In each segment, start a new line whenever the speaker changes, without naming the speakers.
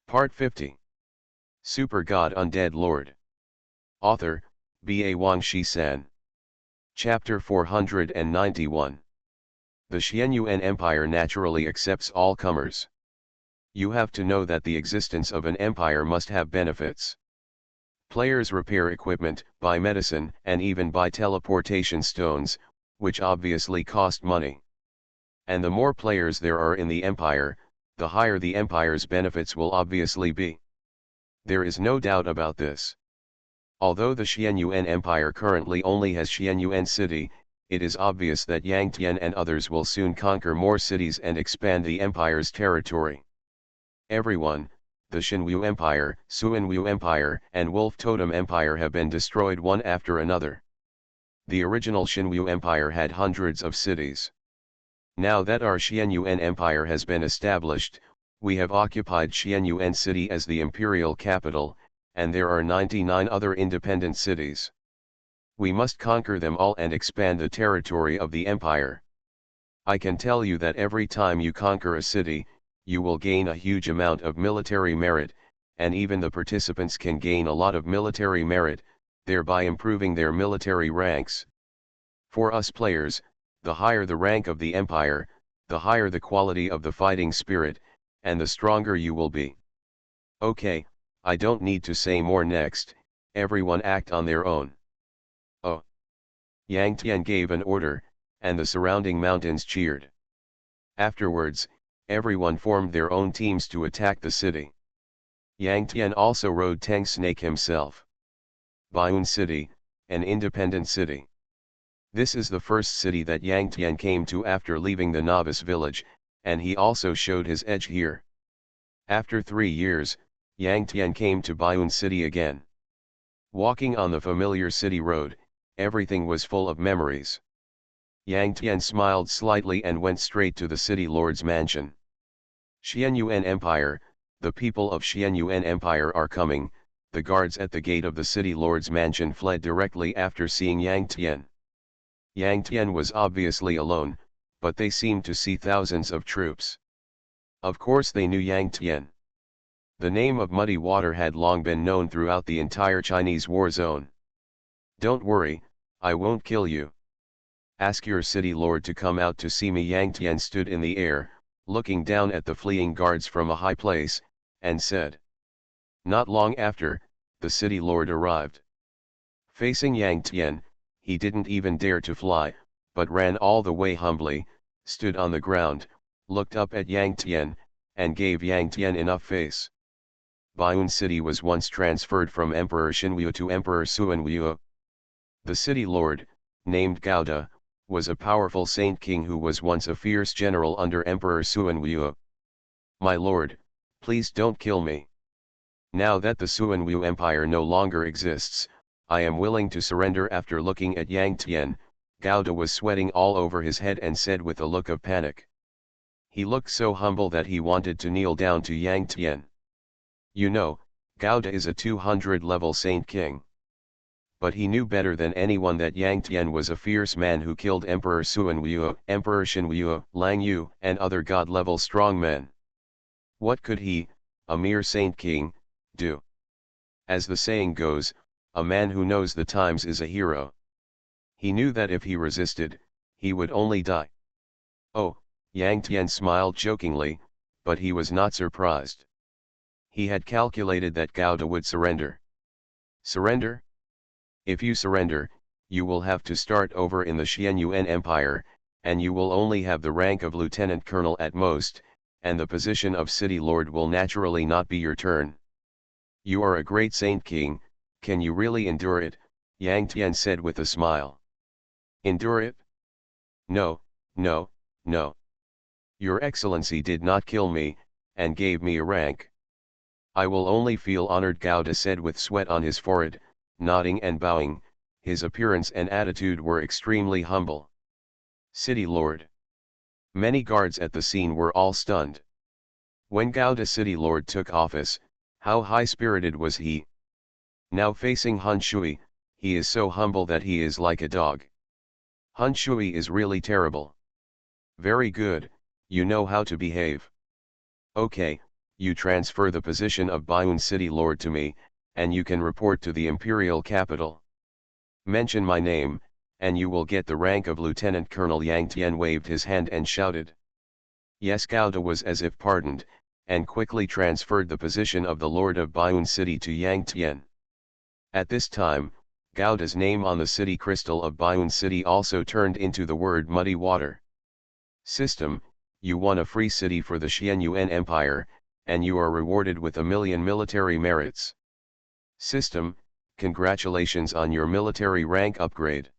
Part 50. Super God Undead Lord. Author, B.A. Wang Shi-san. Chapter 491. The Xianyuan Empire naturally accepts all comers. You have to know that the existence of an empire must have benefits. Players repair equipment, buy medicine, and even buy teleportation stones, which obviously cost money. And the more players there are in the empire, the higher the empire's benefits will obviously be. There is no doubt about this. Although the Xianyuan Empire currently only has Xianyuan City, it is obvious that Yangtian and others will soon conquer more cities and expand the empire's territory. Everyone, the Xinwu Empire, Suanwu Empire, and Wolf Totem Empire have been destroyed one after another. The original Xinwu Empire had hundreds of cities. Now that our Xianyuan Empire has been established, we have occupied Xianyuan City as the imperial capital, and there are 99 other independent cities. We must conquer them all and expand the territory of the empire. I can tell you that every time you conquer a city, you will gain a huge amount of military merit, and even the participants can gain a lot of military merit, thereby improving their military ranks. For us players, the higher the rank of the empire, the higher the quality of the fighting spirit, and the stronger you will be. Okay, I don't need to say more next, everyone act on their own. Oh! Yangtian gave an order, and the surrounding mountains cheered. Afterwards, everyone formed their own teams to attack the city. Yangtian also rode Tang Snake himself. Baiyun City, an independent city. This is the first city that Yangtian came to after leaving the novice village, and he also showed his edge here. After 3 years, Yangtian came to Baiyun City again. Walking on the familiar city road, everything was full of memories. Yangtian smiled slightly and went straight to the city lord's mansion. Xianyuan Empire, the people of Xianyuan Empire are coming. The guards at the gate of the city lord's mansion fled directly after seeing Yangtian. Yangtian was obviously alone, but they seemed to see thousands of troops. Of course they knew Yangtian. The name of Muddy Water had long been known throughout the entire Chinese war zone. Don't worry, I won't kill you. Ask your city lord to come out to see me. Yangtian stood in the air, looking down at the fleeing guards from a high place, and said. Not long after, the city lord arrived. Facing Yangtian, he didn't even dare to fly, but ran all the way humbly, stood on the ground, looked up at Yangtian, and gave Yangtian enough face. Baiyun City was once transferred from Emperor Xinwu to Emperor Suanwu. The city lord, named Gauda, was a powerful saint king who was once a fierce general under Emperor Suanwu. My lord, please don't kill me. Now that the Suanwu Empire no longer exists, I am willing to surrender. After looking at Yangtian, Gauda was sweating all over his head and said with a look of panic. He looked so humble that he wanted to kneel down to Yangtian. You know, Gauda is a 200-level saint king. But he knew better than anyone that Yangtian was a fierce man who killed Emperor Suanwu, Emperor Xinwu, Lang Yu, and other god-level strongmen. What could he, a mere saint king, do? As the saying goes, a man who knows the times is a hero. He knew that if he resisted, he would only die. Oh, Yangtian smiled jokingly, but he was not surprised. He had calculated that Gauda would surrender. Surrender? If you surrender, you will have to start over in the Xianyuan Empire, and you will only have the rank of lieutenant colonel at most, and the position of city lord will naturally not be your turn. You are a great saint king, can you really endure it? Yangtian said with a smile. Endure it? No, no, no. Your Excellency did not kill me, and gave me a rank. I will only feel honored, Gauda said with sweat on his forehead, nodding and bowing. His appearance and attitude were extremely humble. City lord. Many guards at the scene were all stunned. When Gauda city lord took office, how high-spirited was he? Now facing Han Shui, he is so humble that he is like a dog. Han Shui is really terrible. Very good, you know how to behave. Okay, you transfer the position of Baiun City Lord to me, and you can report to the imperial capital. Mention my name, and you will get the rank of Lieutenant Colonel. Yang Tian waved his hand and shouted. Yes, Gauda was as if pardoned, and quickly transferred the position of the Lord of Baiun City to Yang Tian. At this time, Gauda's name on the city crystal of Baiun City also turned into the word Muddy Water. System, you won a free city for the Xianyuan Empire, and you are rewarded with 1,000,000 military merits. System, congratulations on your military rank upgrade.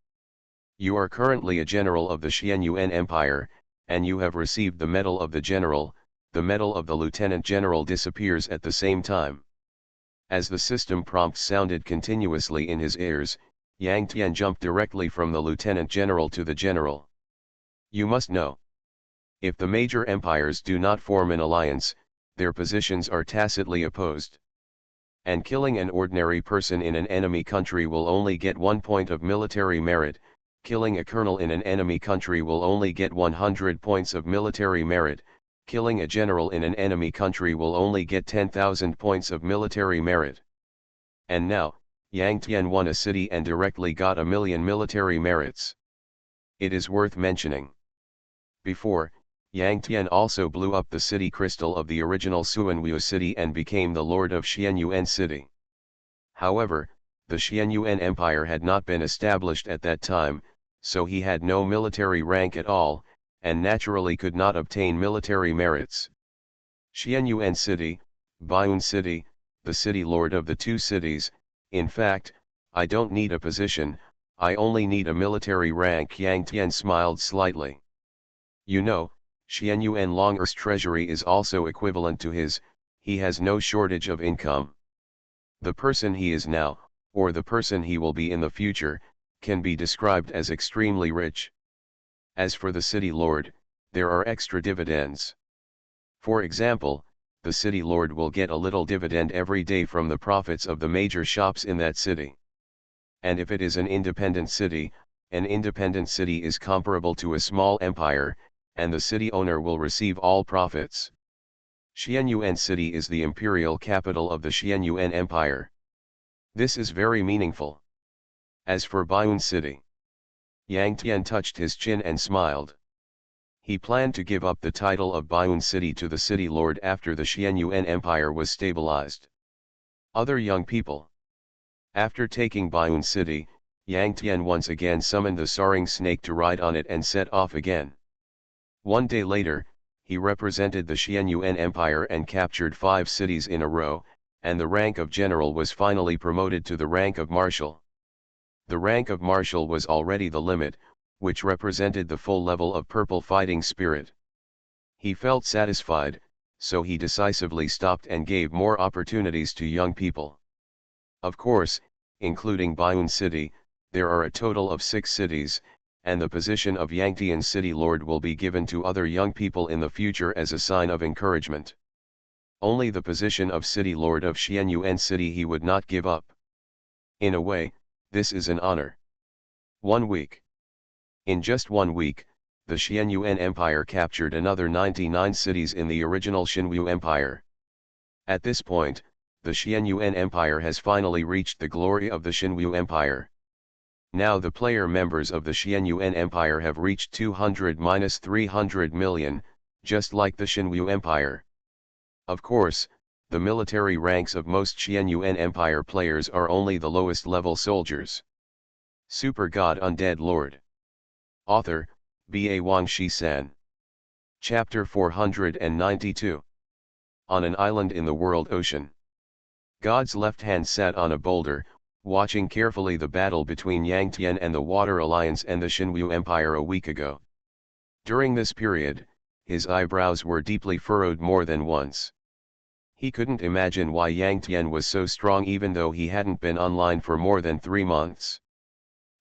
You are currently a general of the Xianyuan Empire, and you have received the Medal of the General. The Medal of the Lieutenant General disappears at the same time. As the system prompts sounded continuously in his ears, Yang Tian jumped directly from the Lieutenant General to the General. You must know. If the major empires do not form an alliance, their positions are tacitly opposed. And killing an ordinary person in an enemy country will only get 1 point of military merit. Killing a colonel in an enemy country will only get 100 points of military merit. Killing a general in an enemy country will only get 10,000 points of military merit. And now, Yang Tian won a city and directly got 1,000,000 military merits. It is worth mentioning. Before, Yang Tian also blew up the city crystal of the original Suanwu city and became the Lord of Xianyuan City. However, the Xianyuan Empire had not been established at that time, so he had no military rank at all, and naturally could not obtain military merits. Xianyuan City, Baiun City, the city lord of the two cities. In fact, I don't need a position, I only need a military rank. Yang Tian smiled slightly. You know, Xianyuan Longer's treasury is also equivalent to his, he has no shortage of income. The person he is now, or the person he will be in the future, can be described as extremely rich. As for the city lord, there are extra dividends. For example, the city lord will get a little dividend every day from the profits of the major shops in that city. And if it is an independent city is comparable to a small empire, and the city owner will receive all profits. Xianyuan City is the imperial capital of the Xianyuan Empire. This is very meaningful. As for Baiun City, Yang Tian touched his chin and smiled. He planned to give up the title of Baiun City to the city lord after the Xianyuan Empire was stabilized. Other young people. After taking Baiun City, Yang Tian once again summoned the soaring snake to ride on it and set off again. One day later, he represented the Xianyuan Empire and captured 5 cities in a row, and the rank of general was finally promoted to the rank of marshal. The rank of marshal was already the limit, which represented the full level of purple fighting spirit. He felt satisfied, so he decisively stopped and gave more opportunities to young people. Of course, including Baiun City, there are a total of 6 cities, and the position of Yang Tian City Lord will be given to other young people in the future as a sign of encouragement. Only the position of City Lord of Xianyuan City he would not give up. In a way, this is an honor. 1 week. In just 1 week, the Xianyuan Empire captured another 99 cities in the original Xinwu Empire. At this point, the Xianyuan Empire has finally reached the glory of the Xinwu Empire. Now the player members of the Xianyuan Empire have reached 200-300 million, just like the Xinwu Empire. Of course, the military ranks of most Xianyuan Empire players are only the lowest level soldiers. Super God Undead Lord. Author, B.A. Wang Shi-san. Chapter 492. On an island in the world ocean. God's left hand sat on a boulder, watching carefully the battle between Yang Tian and the Water Alliance and the Xinwu Empire a week ago. During this period, his eyebrows were deeply furrowed more than once. He couldn't imagine why Yang Tian was so strong even though he hadn't been online for more than 3 months.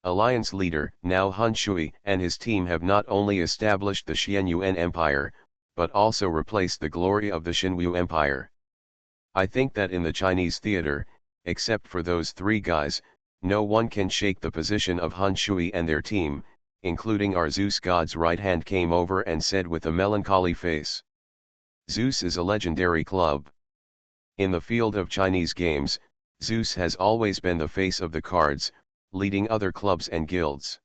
Alliance leader, now Han Shui, and his team have not only established the Xianyuan Empire, but also replaced the glory of the Xinwu Empire. I think that in the Chinese theater, except for those 3 guys, no one can shake the position of Han Shui and their team, including our Zeus God's right hand came over and said with a melancholy face. Zeus is a legendary club. In the field of Chinese games, Zeus has always been the face of the cards, leading other clubs and guilds.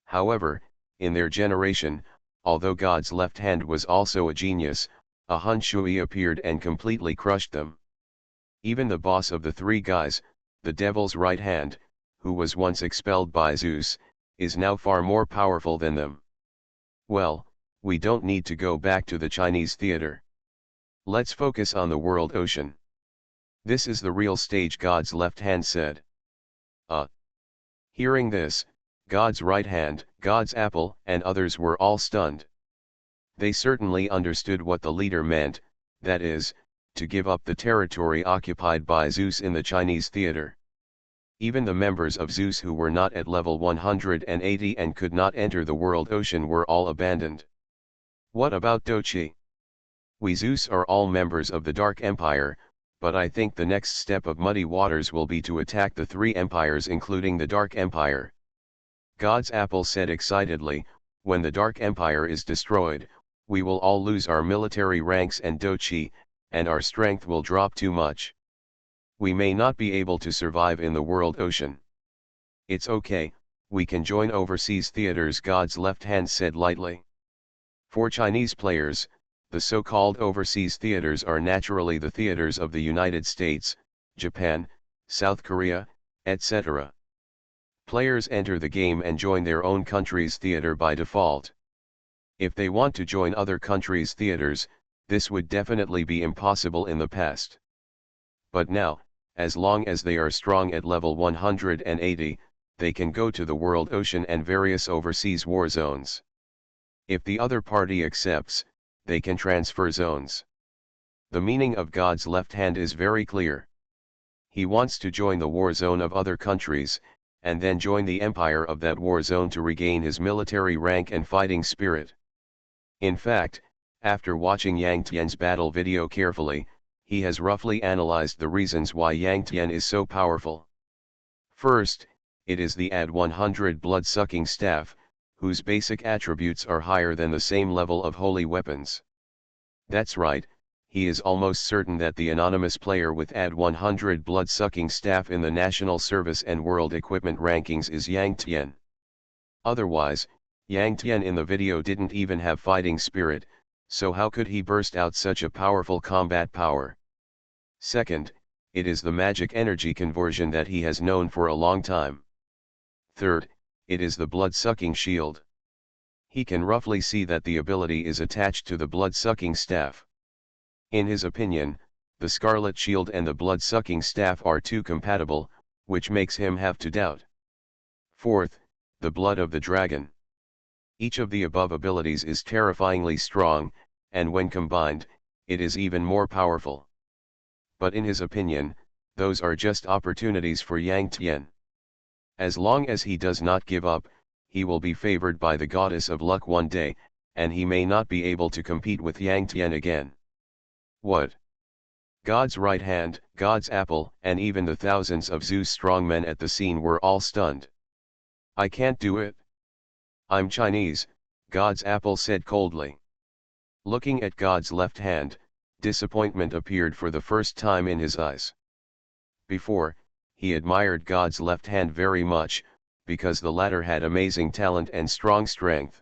However, in their generation, although God's left hand was also a genius, a Hun Shui appeared and completely crushed them. Even the boss of the three guys, the devil's right hand, who was once expelled by Zeus, is now far more powerful than them. Well, we don't need to go back to the Chinese theater. Let's focus on the world ocean. This is the real stage, God's left hand said. Hearing this, God's right hand, God's apple, and others were all stunned. They certainly understood what the leader meant, that is, to give up the territory occupied by Zeus in the Chinese theater. Even the members of Zeus who were not at level 180 and could not enter the world ocean were all abandoned. What about Dochi? We Zeus are all members of the Dark Empire, but I think the next step of Muddy Waters will be to attack the three empires including the Dark Empire. God's apple said excitedly, when the Dark Empire is destroyed, we will all lose our military ranks and Dochi, and our strength will drop too much. We may not be able to survive in the world ocean. It's okay, we can join overseas theaters, God's left hand said lightly. For Chinese players, the so-called overseas theaters are naturally the theaters of the United States, Japan, South Korea, etc. Players enter the game and join their own country's theater by default. If they want to join other countries' theaters, this would definitely be impossible in the past. But now, as long as they are strong at level 180, they can go to the world ocean and various overseas war zones. If the other party accepts, they can transfer zones. The meaning of God's left hand is very clear. He wants to join the war zone of other countries, and then join the empire of that war zone to regain his military rank and fighting spirit. In fact, after watching Yang Tian's battle video carefully, he has roughly analyzed the reasons why Yang Tian is so powerful. First, it is the AD 100 blood-sucking staff, whose basic attributes are higher than the same level of holy weapons. That's right, he is almost certain that the anonymous player with AD 100 blood-sucking staff in the National Service and World Equipment rankings is Yang Tian. Otherwise, Yang Tian in the video didn't even have fighting spirit, so how could he burst out such a powerful combat power? Second, it is the magic energy conversion that he has known for a long time. Third, it is the blood-sucking shield. He can roughly see that the ability is attached to the blood-sucking staff. In his opinion, the Scarlet Shield and the blood-sucking staff are too compatible, which makes him have to doubt. Fourth, the blood of the dragon. Each of the above abilities is terrifyingly strong, and when combined, it is even more powerful. But in his opinion, those are just opportunities for Yang Tian. As long as he does not give up, he will be favored by the goddess of luck one day, and he may not be able to compete with Yang Tian again. What? God's right hand, God's apple, and even the thousands of Zeus strongmen at the scene were all stunned. I can't do it. I'm Chinese, God's apple said coldly. Looking at God's left hand, disappointment appeared for the first time in his eyes. Before, he admired God's left hand very much, because the latter had amazing talent and strong strength.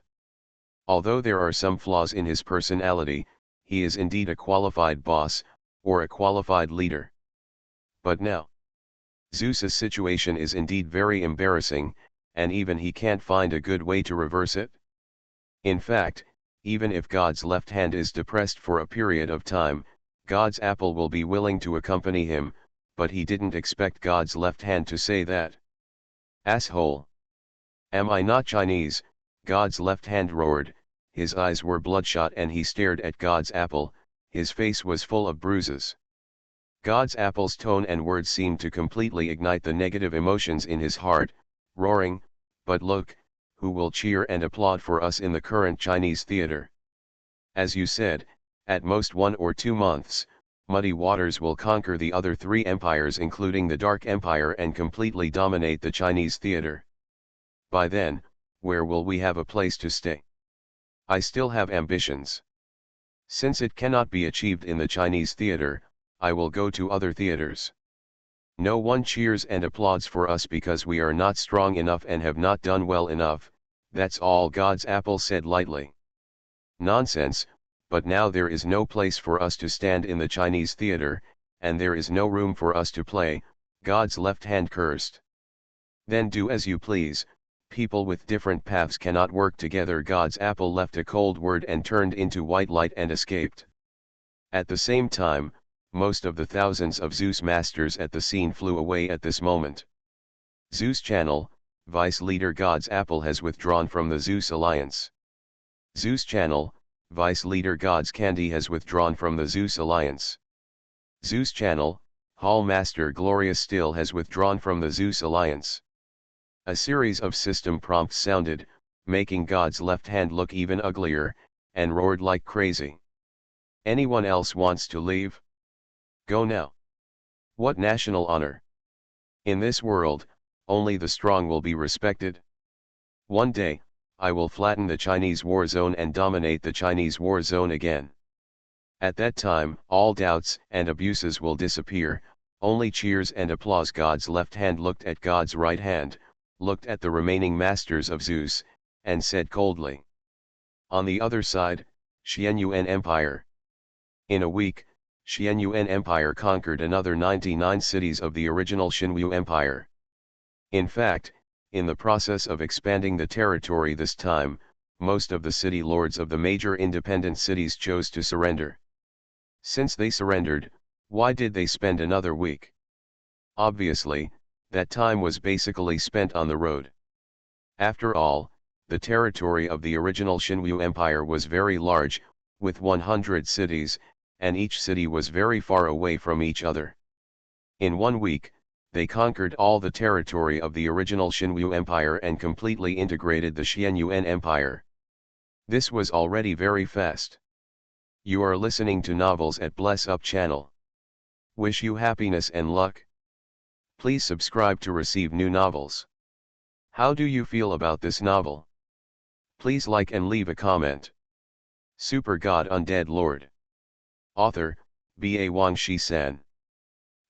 Although there are some flaws in his personality, he is indeed a qualified boss, or a qualified leader. But now, Zeus's situation is indeed very embarrassing, and even he can't find a good way to reverse it. In fact, even if God's left hand is depressed for a period of time, God's apple will be willing to accompany him, but he didn't expect God's left hand to say that. Asshole! Am I not Chinese? God's left hand roared, his eyes were bloodshot and he stared at God's apple, his face was full of bruises. God's apple's tone and words seemed to completely ignite the negative emotions in his heart, roaring, but look, who will cheer and applaud for us in the current Chinese theater? As you said, at most 1 or 2 months, Muddy Waters will conquer the other 3 empires including the Dark Empire and completely dominate the Chinese theater. By then, where will we have a place to stay? I still have ambitions. Since it cannot be achieved in the Chinese theater, I will go to other theaters. No one cheers and applauds for us because we are not strong enough and have not done well enough, that's all. God's apple said lightly. Nonsense, but now there is no place for us to stand in the Chinese theater, and there is no room for us to play, God's left hand cursed. Then do as you please, people with different paths cannot work together. God's apple left a cold word and turned into white light and escaped. At the same time, most of the thousands of Zeus masters at the scene flew away at this moment. Zeus Channel, Vice Leader God's apple has withdrawn from the Zeus Alliance. Zeus Channel, Vice Leader God's candy has withdrawn from the Zeus Alliance. Zeus Channel, Hall Master Glorious Still has withdrawn from the Zeus Alliance. A series of system prompts sounded, making God's left hand look even uglier, and roared like crazy. Anyone else wants to leave? Go now. What national honor? In this world, only the strong will be respected. One day, I will flatten the Chinese war zone and dominate the Chinese war zone again. At that time, all doubts and abuses will disappear, only cheers and applause. God's left hand looked at God's right hand, looked at the remaining masters of Zeus, and said coldly. On the other side, Xianyuan Empire. In a week, Xianyuan Empire conquered another 99 cities of the original Xinyu Empire. In fact, in the process of expanding the territory this time, most of the city lords of the major independent cities chose to surrender. Since they surrendered, why did they spend another week? Obviously, that time was basically spent on the road. After all, the territory of the original Xinyu Empire was very large, with 100 cities, and each city was very far away from each other. In 1 week, they conquered all the territory of the original Xinyu Empire and completely integrated the Xianyuan Empire. This was already very fast. You are listening to Novels at Bless Up channel. Wish you happiness and luck. Please subscribe to receive new novels. How do you feel about this novel? Please like and leave a comment. Super God Undead Lord. Author, Ba Wang Shi-san.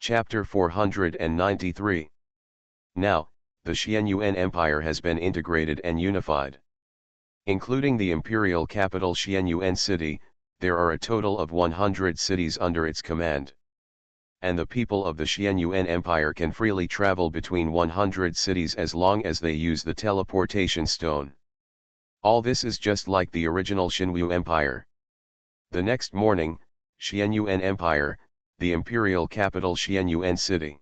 Chapter 493. Now, the Xianyuan Empire has been integrated and unified. Including the imperial capital Xianyuan City, there are a total of 100 cities under its command. And the people of the Xianyuan Empire can freely travel between 100 cities as long as they use the teleportation stone. All this is just like the original Xinyu Empire. The next morning, Xianyuan Empire, the imperial capital Xianyuan City.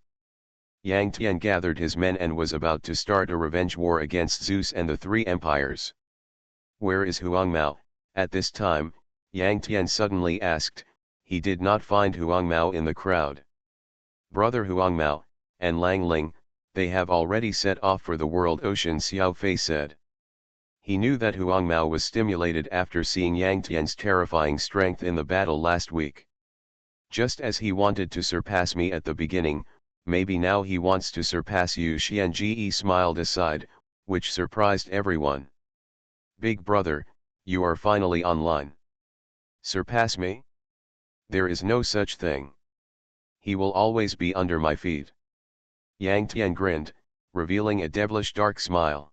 Yang Tian gathered his men and was about to start a revenge war against Zeus and the three empires. Where is Huangmao? At this time, Yang Tian suddenly asked. He did not find Huangmao in the crowd. Brother Huangmao, and Lang Ling, they have already set off for the world ocean, Xiao Fei said. He knew that Huangmao was stimulated after seeing Yang Tian's terrifying strength in the battle last week. Just as he wanted to surpass me at the beginning, maybe now he wants to surpass you. Xianji smiled aside, which surprised everyone. Big brother, you are finally online. Surpass me? There is no such thing. He will always be under my feet. Yang Tian grinned, revealing a devilish dark smile.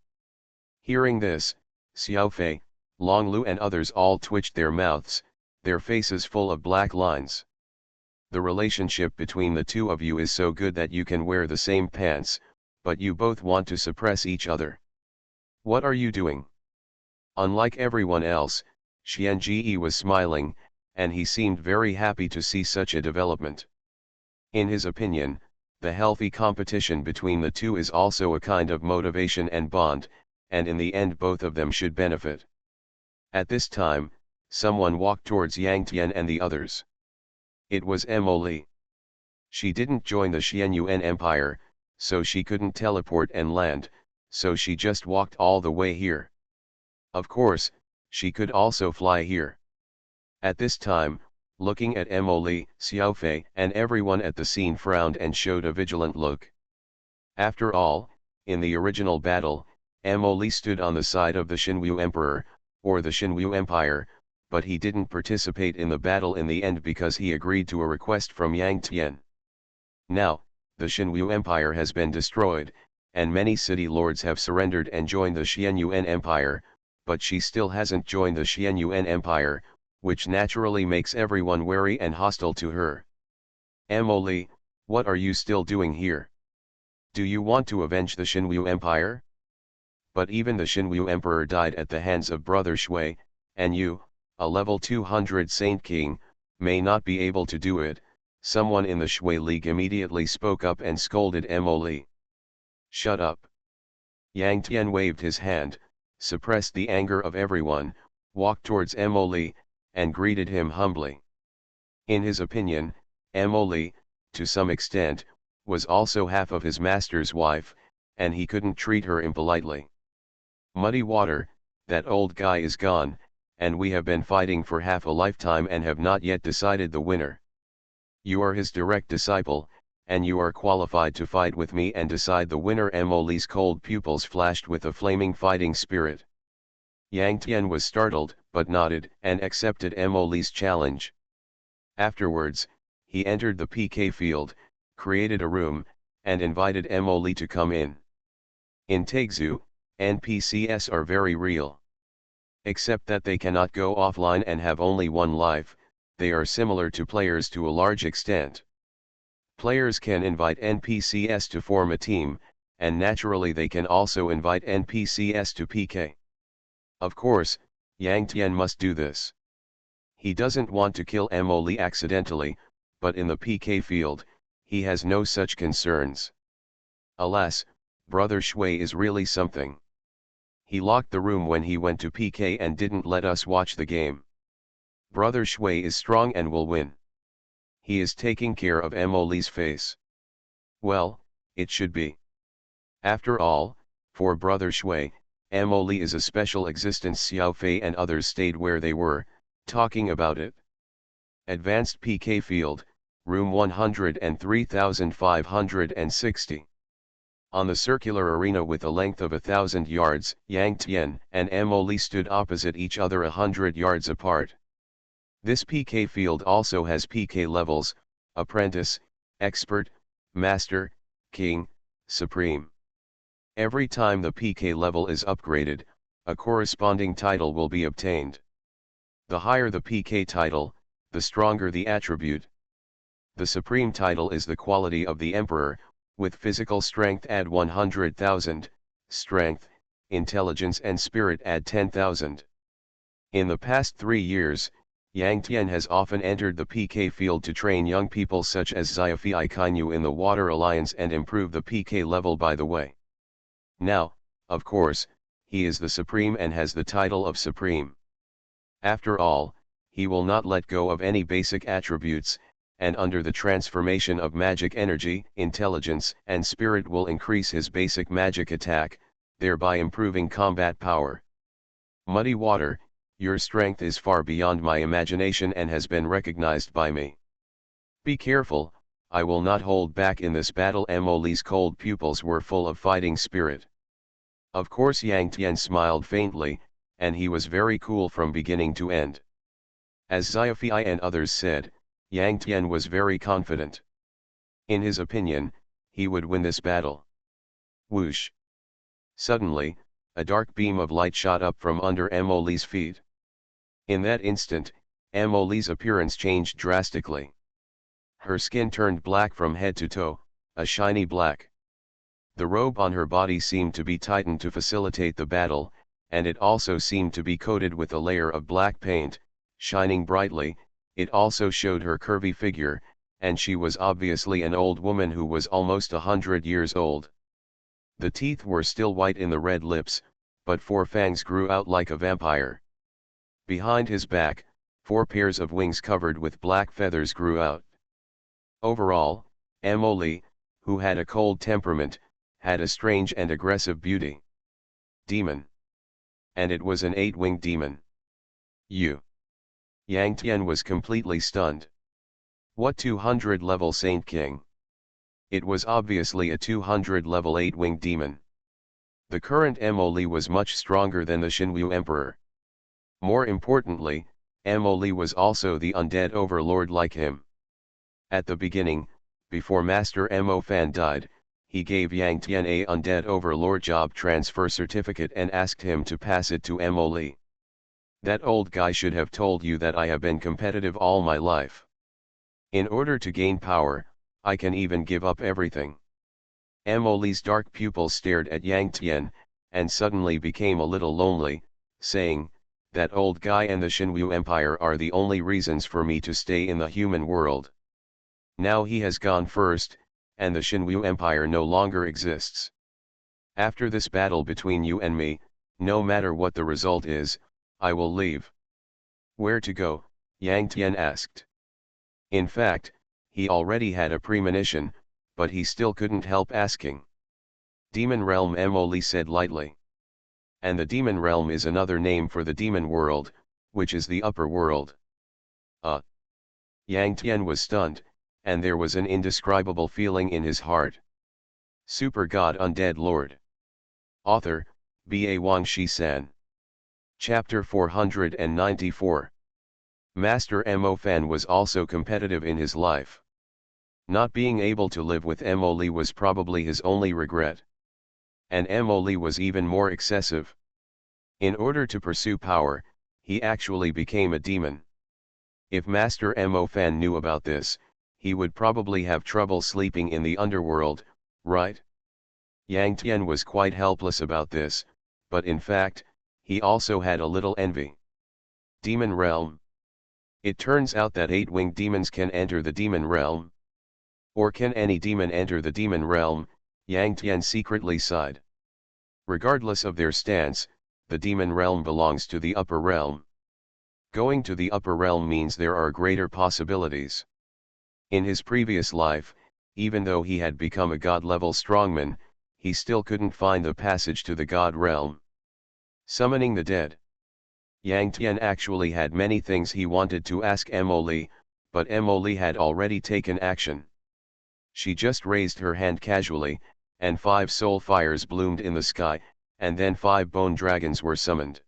Hearing this, Xiao Fei, Long Lu and others all twitched their mouths, their faces full of black lines. The relationship between the two of you is so good that you can wear the same pants, but you both want to suppress each other. What are you doing? Unlike everyone else, Xianji was smiling, and he seemed very happy to see such a development. In his opinion, the healthy competition between the two is also a kind of motivation and bond, and in the end both of them should benefit. At this time, someone walked towards Yang Tian and the others. It was Emily. She didn't join the Xianyuan Empire, so she couldn't teleport and land, so she just walked all the way here. Of course, she could also fly here. At this time, looking at Emily, Xiao Fei and everyone at the scene frowned and showed a vigilant look. After all, in the original battle, Emily stood on the side of the Xinyu Emperor, or the Xinyu Empire, but he didn't participate in the battle in the end because he agreed to a request from Yang Tian. Now, the Xinyu Empire has been destroyed, and many city lords have surrendered and joined the Xianyuan Empire, but she still hasn't joined the Xianyuan Empire, which naturally makes everyone wary and hostile to her. Emily, what are you still doing here? Do you want to avenge the Xinyu Empire? But even the Xinyu Emperor died at the hands of Brother Shui, and you, a level 200 Saint King, may not be able to do it. Someone in the Shui League immediately spoke up and scolded Emily. Shut up. Yang Tian waved his hand, suppressed the anger of everyone, walked towards Emily, and greeted him humbly. In his opinion, Emily, to some extent, was also half of his master's wife, and he couldn't treat her impolitely. Muddy Water, that old guy is gone, and we have been fighting for half a lifetime and have not yet decided the winner. You are his direct disciple, and you are qualified to fight with me and decide the winner. Emily's cold pupils flashed with a flaming fighting spirit. Yang Tian was startled, but nodded and accepted Emily's challenge. Afterwards, he entered the PK field, created a room, and invited Emily to come in. In Taixu, NPCs are very real. Except that they cannot go offline and have only one life, they are similar to players to a large extent. Players can invite NPCs to form a team, and naturally they can also invite NPCs to PK. Of course, Yang Tian must do this. He doesn't want to kill Emily accidentally, but in the PK field, he has no such concerns. Alas, Brother Shui is really something. He locked the room when he went to PK and didn't let us watch the game. Brother Shui is strong and will win. He is taking care of Emily's face. Well, it should be. After all, for Brother Shui, Emily is a special existence. Xiao Fei and others stayed where they were, talking about it. Advanced PK field, room 103,560. On the circular arena with a length of 1,000 yards, Yang Tian and Emily stood opposite each other 100 yards apart. This PK field also has PK levels: Apprentice, Expert, Master, King, Supreme. Every time the PK level is upgraded, a corresponding title will be obtained. The higher the PK title, the stronger the attribute. The Supreme title is the quality of the Emperor, with physical strength add 100,000, strength, intelligence and spirit add 10,000. In the past 3 years, Yang Tian has often entered the PK field to train young people such as Sci-fi Kainu in the Water Alliance and improve the PK level by the way. Now, of course, he is the Supreme and has the title of Supreme. After all, he will not let go of any basic attributes, and under the transformation of magic energy, intelligence and spirit will increase his basic magic attack, thereby improving combat power. Muddy Water, your strength is far beyond my imagination and has been recognized by me. Be careful, I will not hold back in this battle. Emily's cold pupils were full of fighting spirit. Of course Yang Tian smiled faintly, and he was very cool from beginning to end. As Xiaofei and others said, Yang Tian was very confident. In his opinion, he would win this battle. Whoosh! Suddenly, a dark beam of light shot up from under Emily's feet. In that instant, Emily's appearance changed drastically. Her skin turned black from head to toe, a shiny black. The robe on her body seemed to be tightened to facilitate the battle, and it also seemed to be coated with a layer of black paint, shining brightly. It also showed her curvy figure, and she was obviously an old woman who was almost 100 years old. The teeth were still white in the red lips, but 4 fangs grew out like a vampire. Behind his back, 4 pairs of wings covered with black feathers grew out. Overall, Emily, who had a cold temperament, had a strange and aggressive beauty. Demon. And it was an 8-winged demon. Yang Tian was completely stunned. What 200 level Saint King? It was obviously a 200 level 8-winged demon. The current Emily was much stronger than the Xinyu Emperor. More importantly, MO was also the undead overlord like him. At the beginning, before Master Mo Fan died, he gave Yang Tian a undead overlord job transfer certificate and asked him to pass it to Mo. That old guy should have told you that I have been competitive all my life. In order to gain power, I can even give up everything. Mo's dark pupils stared at Yang Tian, and suddenly became a little lonely, saying, that old guy and the Xinwu Empire are the only reasons for me to stay in the human world. Now he has gone first, and the Xinwu Empire no longer exists. After this battle between you and me, no matter what the result is, I will leave. Where to go? Yang Tian asked. In fact, he already had a premonition, but he still couldn't help asking. Demon Realm, Mo said lightly. And the Demon Realm is another name for the Demon World, which is the upper world. Yang Tian was stunned, and there was an indescribable feeling in his heart. Super God Undead Lord. Author, B.A. Wang Shi-san. Chapter 494. Master Mo Fan was also competitive in his life. Not being able to live with Mo was probably his only regret. And Mo was even more excessive. In order to pursue power, he actually became a demon. If Master Mo Fan knew about this, he would probably have trouble sleeping in the underworld, right? Yang Tian was quite helpless about this, but in fact, he also had a little envy. Demon Realm. It turns out that 8-winged demons can enter the Demon Realm. Or can any demon enter the Demon Realm? Yang Tian secretly sighed. Regardless of their stance, the Demon Realm belongs to the Upper Realm. Going to the Upper Realm means there are greater possibilities. In his previous life, even though he had become a god-level strongman, he still couldn't find the passage to the God Realm. Summoning the dead. Yang Tian actually had many things he wanted to ask Mo, but Mo had already taken action. She just raised her hand casually, and 5 soul fires bloomed in the sky, and then 5 bone dragons were summoned.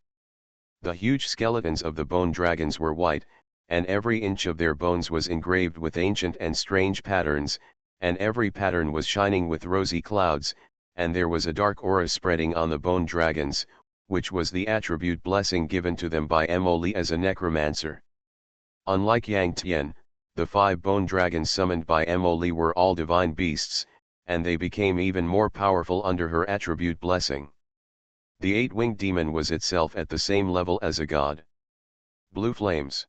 The huge skeletons of the bone dragons were white, and every inch of their bones was engraved with ancient and strange patterns, and every pattern was shining with rosy clouds, and there was a dark aura spreading on the bone dragons, which was the attribute blessing given to them by Mo as a necromancer. Unlike Yang Tian, the 5 bone dragons summoned by Mo were all divine beasts, and they became even more powerful under her attribute blessing. The 8-winged demon was itself at the same level as a god. Blue flames.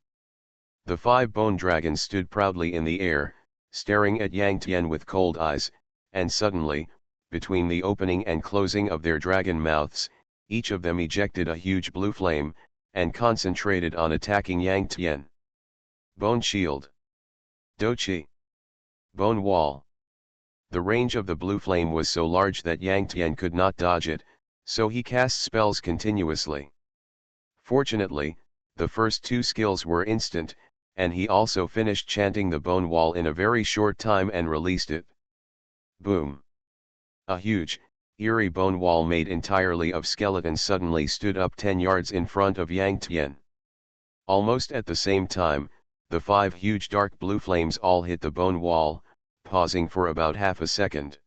The 5 bone dragons stood proudly in the air, staring at Yang Tian with cold eyes, and suddenly, between the opening and closing of their dragon mouths, each of them ejected a huge blue flame, and concentrated on attacking Yang Tian. Bone shield. Dochi. Bone wall. The range of the blue flame was so large that Yang Tian could not dodge it, so he cast spells continuously. Fortunately, the first 2 skills were instant, and he also finished chanting the bone wall in a very short time and released it. Boom. A huge, eerie bone wall made entirely of skeletons suddenly stood up 10 yards in front of Yang Tian. Almost at the same time, the 5 huge dark blue flames all hit the bone wall, pausing for about half a second.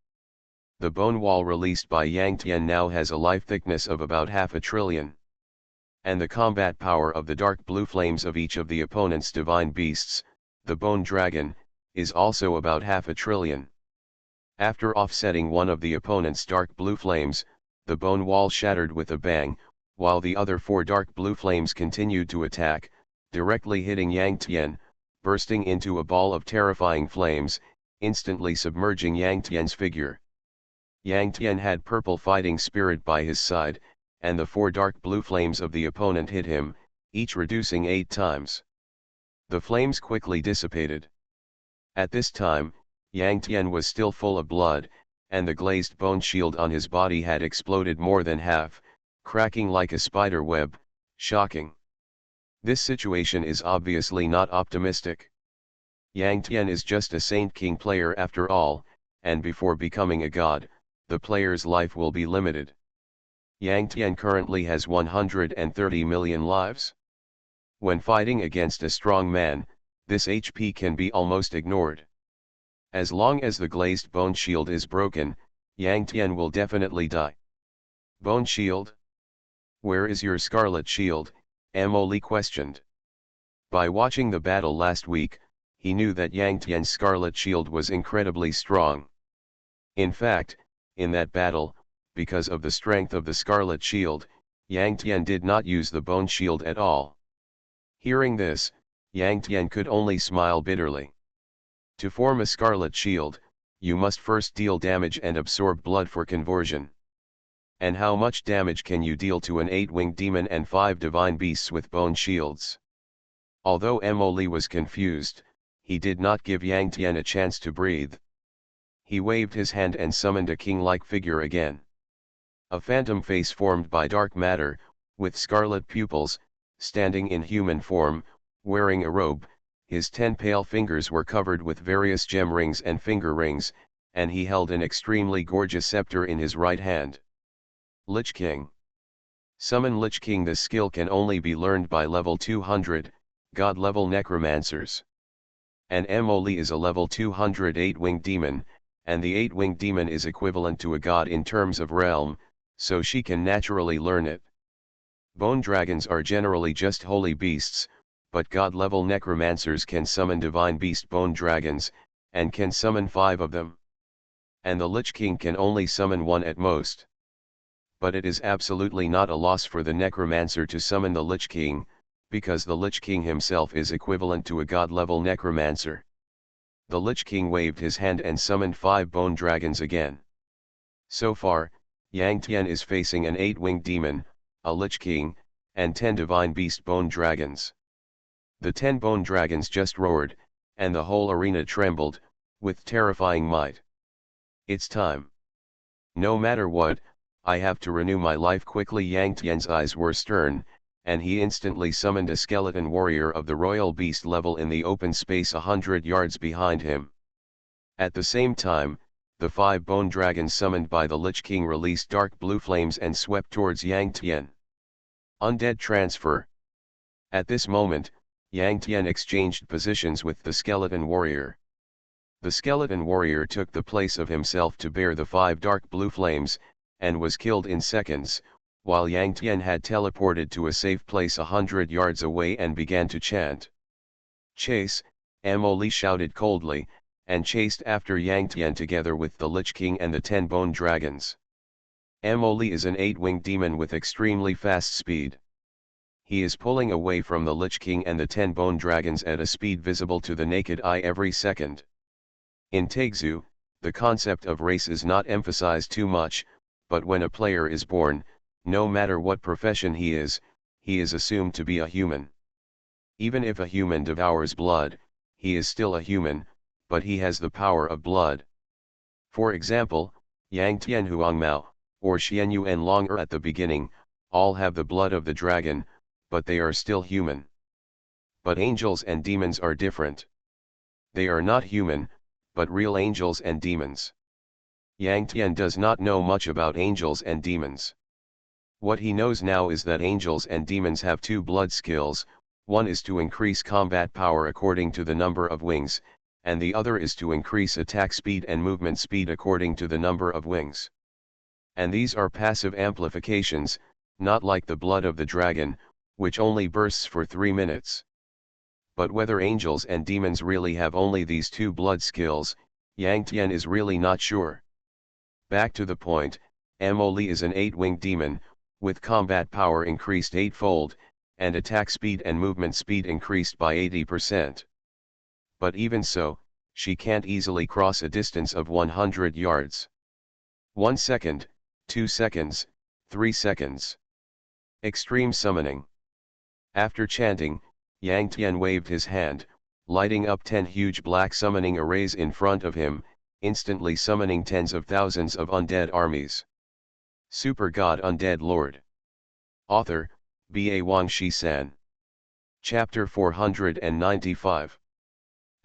The bone wall released by Yang Tian now has a life thickness of about 500 billion. And the combat power of the dark blue flames of each of the opponent's divine beasts, the bone dragon, is also about 500 billion. After offsetting one of the opponent's dark blue flames, the bone wall shattered with a bang, while the other 4 dark blue flames continued to attack, directly hitting Yang Tian, bursting into a ball of terrifying flames, instantly submerging Yang Tian's figure. Yang Tian had purple fighting spirit by his side, and the 4 dark blue flames of the opponent hit him, each reducing 8 times. The flames quickly dissipated. At this time, Yang Tian was still full of blood, and the glazed bone shield on his body had exploded more than half, cracking like a spider web. Shocking. This situation is obviously not optimistic. Yang Tian is just a Saint King player after all, and before becoming a god, the player's life will be limited. Yang Tian currently has 130 million lives. When fighting against a strong man, this HP can be almost ignored. As long as the glazed bone shield is broken, Yang Tian will definitely die. Bone shield? Where is your scarlet shield? Emily questioned. By watching the battle last week, he knew that Yang Tian's scarlet shield was incredibly strong. In fact, in that battle, because of the strength of the scarlet shield, Yang Tian did not use the bone shield at all. Hearing this, Yang Tian could only smile bitterly. To form a scarlet shield, you must first deal damage and absorb blood for conversion. And how much damage can you deal to an 8-winged demon and 5 divine beasts with bone shields? Although Emily was confused, he did not give Yang Tian a chance to breathe. He waved his hand and summoned a king-like figure again. A phantom face formed by dark matter, with scarlet pupils, standing in human form, wearing a robe. His 10 pale fingers were covered with various gem rings and finger rings, and he held an extremely gorgeous scepter in his right hand. Lich King. Summon Lich King. This skill can only be learned by level 200, God level necromancers. And Emily is a level 208 winged demon, and the 8-winged demon is equivalent to a god in terms of realm, so she can naturally learn it. Bone dragons are generally just holy beasts, but god-level necromancers can summon divine beast bone dragons, and can summon 5 of them. And the Lich King can only summon 1 at most. But it is absolutely not a loss for the necromancer to summon the Lich King, because the Lich King himself is equivalent to a god-level necromancer. The Lich King waved his hand and summoned 5 bone dragons again. So far, Yang Tian is facing an 8-winged demon, a Lich King, and 10 divine beast bone dragons. The 10 bone dragons just roared, and the whole arena trembled, with terrifying might. It's time. No matter what, I have to renew my life quickly. Yang Tian's eyes were stern, and he instantly summoned a skeleton warrior of the royal beast level in the open space 100 yards behind him. At the same time, the 5 bone dragons summoned by the Lich King released dark blue flames and swept towards Yang Tian. Undead transfer. At this moment, Yang Tian exchanged positions with the skeleton warrior. The skeleton warrior took the place of himself to bear the 5 dark blue flames, and was killed in seconds, while Yang Tian had teleported to a safe place 100 yards away and began to chant. Chase, Emily shouted coldly, and chased after Yang Tian together with the Lich King and the 10 bone dragons. Emily is an 8-winged demon with extremely fast speed. He is pulling away from the Lich King and the 10 bone dragons at a speed visible to the naked eye every second. In Taeju, the concept of race is not emphasized too much, but when a player is born, no matter what profession he is assumed to be a human. Even if a human devours blood, he is still a human, but he has the power of blood. For example, Yang Tian Huangmao, or Xianyuan Longer at the beginning, all have the blood of the dragon, but they are still human. But angels and demons are different. They are not human, but real angels and demons. Yang Tian does not know much about angels and demons. What he knows now is that angels and demons have 2 blood skills, one is to increase combat power according to the number of wings, and the other is to increase attack speed and movement speed according to the number of wings. And these are passive amplifications, not like the blood of the dragon, which only bursts for 3 minutes. But whether angels and demons really have only these 2 blood skills, Yang Tian is really not sure. Back to the point, Emily is an 8-winged demon, with combat power increased 8-fold, and attack speed and movement speed increased by 80%. But even so, she can't easily cross a distance of 100 yards. 1 second, 2 seconds, 3 seconds. Extreme summoning. After chanting, Yang Tian waved his hand, lighting up 10 huge black summoning arrays in front of him, instantly summoning tens of thousands of undead armies. Super God Undead Lord. Author, B.A. Wang Shi-san. Chapter 495.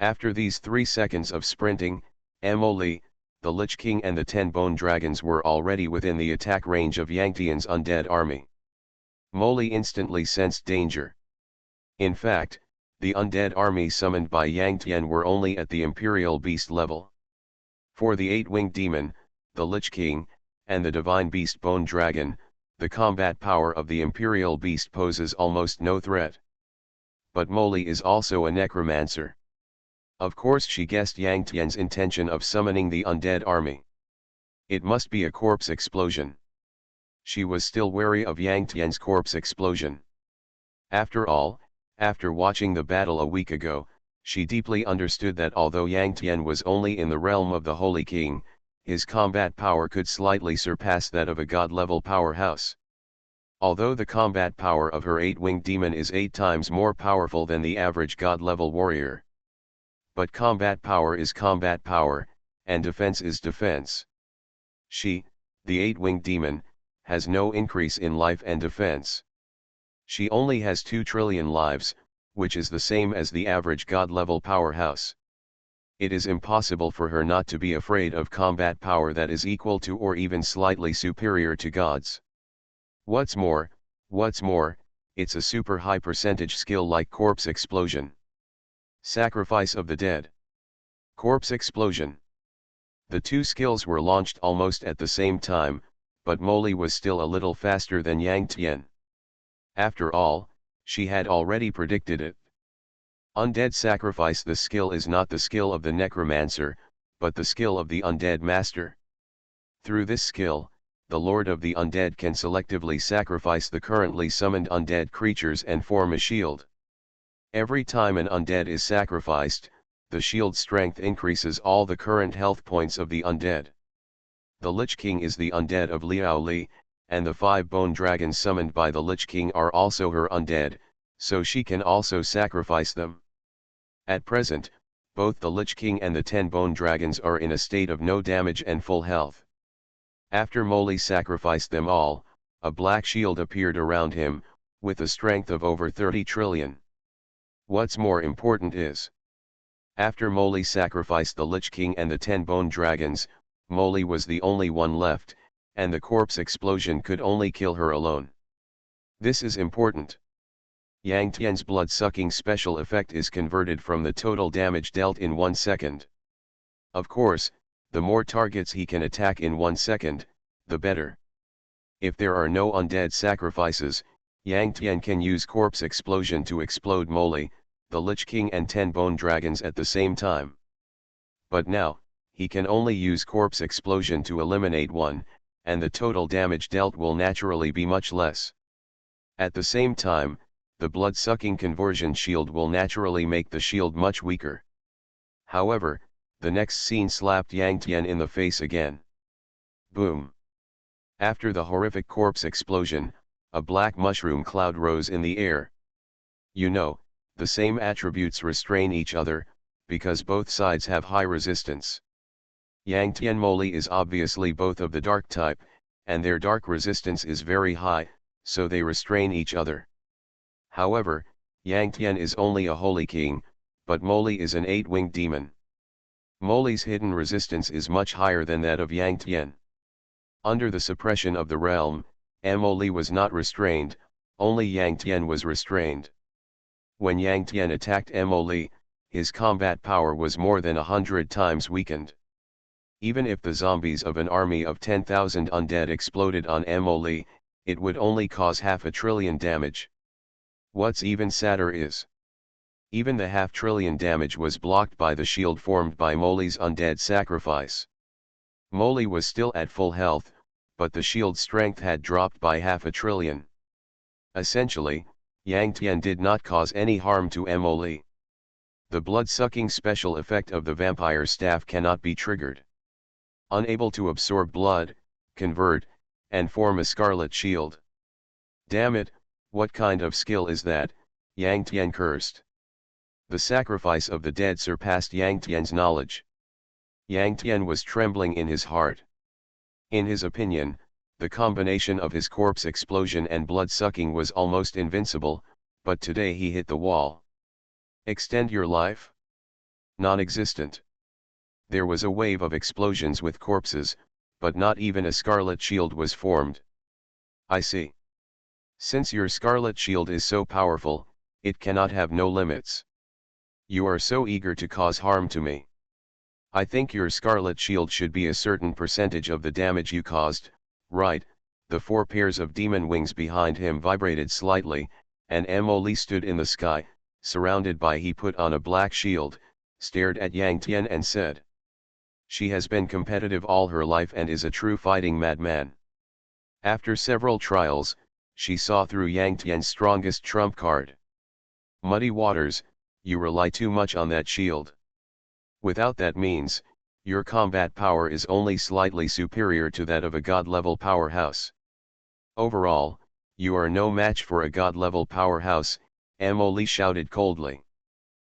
After these 3 seconds of sprinting, Emily, the Lich King and the 10 bone dragons were already within the attack range of Yang Tian's undead army. Molly instantly sensed danger. In fact, the undead army summoned by Yang Tian were only at the Imperial Beast level. For the eight-winged demon, the Lich King, and the Divine Beast Bone Dragon, the combat power of the Imperial Beast poses almost no threat. But Molly is also a necromancer. Of course she guessed Yang Tian's intention of summoning the undead army. It must be a corpse explosion. She was still wary of Yang Tian's corpse explosion. After all, after watching the battle a week ago, she deeply understood that although Yang Tian was only in the realm of the Holy King, his combat power could slightly surpass that of a god-level powerhouse. Although the combat power of her eight-winged demon is 8 times more powerful than the average god-level warrior. But combat power is combat power, and defense is defense. She, the eight-winged demon, has no increase in life and defense. She only has 2 trillion lives, which is the same as the average god-level powerhouse. It is impossible for her not to be afraid of combat power that is equal to or even slightly superior to God's. What's more, it's a super high percentage skill like corpse explosion. Sacrifice of the dead. Corpse explosion. The 2 skills were launched almost at the same time, but Molly was still a little faster than Yang Tian. After all, she had already predicted it. Undead sacrifice. The skill is not the skill of the necromancer, but the skill of the undead master. Through this skill, the Lord of the Undead can selectively sacrifice the currently summoned undead creatures and form a shield. Every time an undead is sacrificed, the shield's strength increases all the current health points of the undead. The Lich King is the undead of Liao Li, and the 5 bone dragons summoned by the Lich King are also her undead, so she can also sacrifice them. At present, both the Lich King and the 10 bone dragons are in a state of no damage and full health. After Molly sacrificed them all, a black shield appeared around him, with a strength of over 30 trillion. What's more important is, after Molly sacrificed the Lich King and the 10 bone dragons, Molly was the only one left, and the corpse explosion could only kill her alone. This is important. Yang Tian's blood-sucking special effect is converted from the total damage dealt in 1 second. Of course, the more targets he can attack in 1 second, the better. If there are no undead sacrifices, Yang Tian can use corpse explosion to explode Molly, the Lich King and 10 bone dragons at the same time. But now, he can only use corpse explosion to eliminate one, and the total damage dealt will naturally be much less. At the same time, the blood-sucking conversion shield will naturally make the shield much weaker. However, the next scene slapped Yang Tian in the face again. Boom! After the horrific corpse explosion, a black mushroom cloud rose in the air. You know, the same attributes restrain each other, because both sides have high resistance. Yang Tian Molly is obviously both of the dark type, and their dark resistance is very high, so they restrain each other. However, Yang Tian is only a holy king, but Molly is an 8-winged demon. Molly's hidden resistance is much higher than that of Yang Tian. Under the suppression of the realm, Molly was not restrained, only Yang Tian was restrained. When Yang Tian attacked Molly, his combat power was more than 100 times weakened. Even if the zombies of an army of 10,000 undead exploded on Molly, it would only cause 500 billion damage. What's even sadder is, even the 500 billion damage was blocked by the shield formed by Molly's undead sacrifice. Molly was still at full health, but the shield's strength had dropped by 500 billion. Essentially, Yang Tian did not cause any harm to Molly. The blood-sucking special effect of the vampire staff cannot be triggered. Unable to absorb blood, convert, and form a scarlet shield. Damn it, what kind of skill is that? Yang Tian cursed. The sacrifice of the dead surpassed Yang Tian's knowledge. Yang Tian was trembling in his heart. In his opinion, the combination of his corpse explosion and blood-sucking was almost invincible, but today he hit the wall. Extend your life? Non-existent. There was a wave of explosions with corpses, but not even a scarlet shield was formed. I see. Since your scarlet shield is so powerful, It cannot have no limits. You are so eager to cause harm to me. I think your scarlet shield should be a certain percentage of the damage you caused, right? The 4 pairs of demon wings behind him vibrated slightly, and Emily stood in the sky, surrounded by he put on a black shield, stared at Yang Tian and said. She has been competitive all her life and is a true fighting madman. After several trials, she saw through Yang Tian's strongest trump card. Muddy waters, you rely too much on that shield. Without that means, your combat power is only slightly superior to that of a god-level powerhouse. Overall, you are no match for a god-level powerhouse, Emily shouted coldly.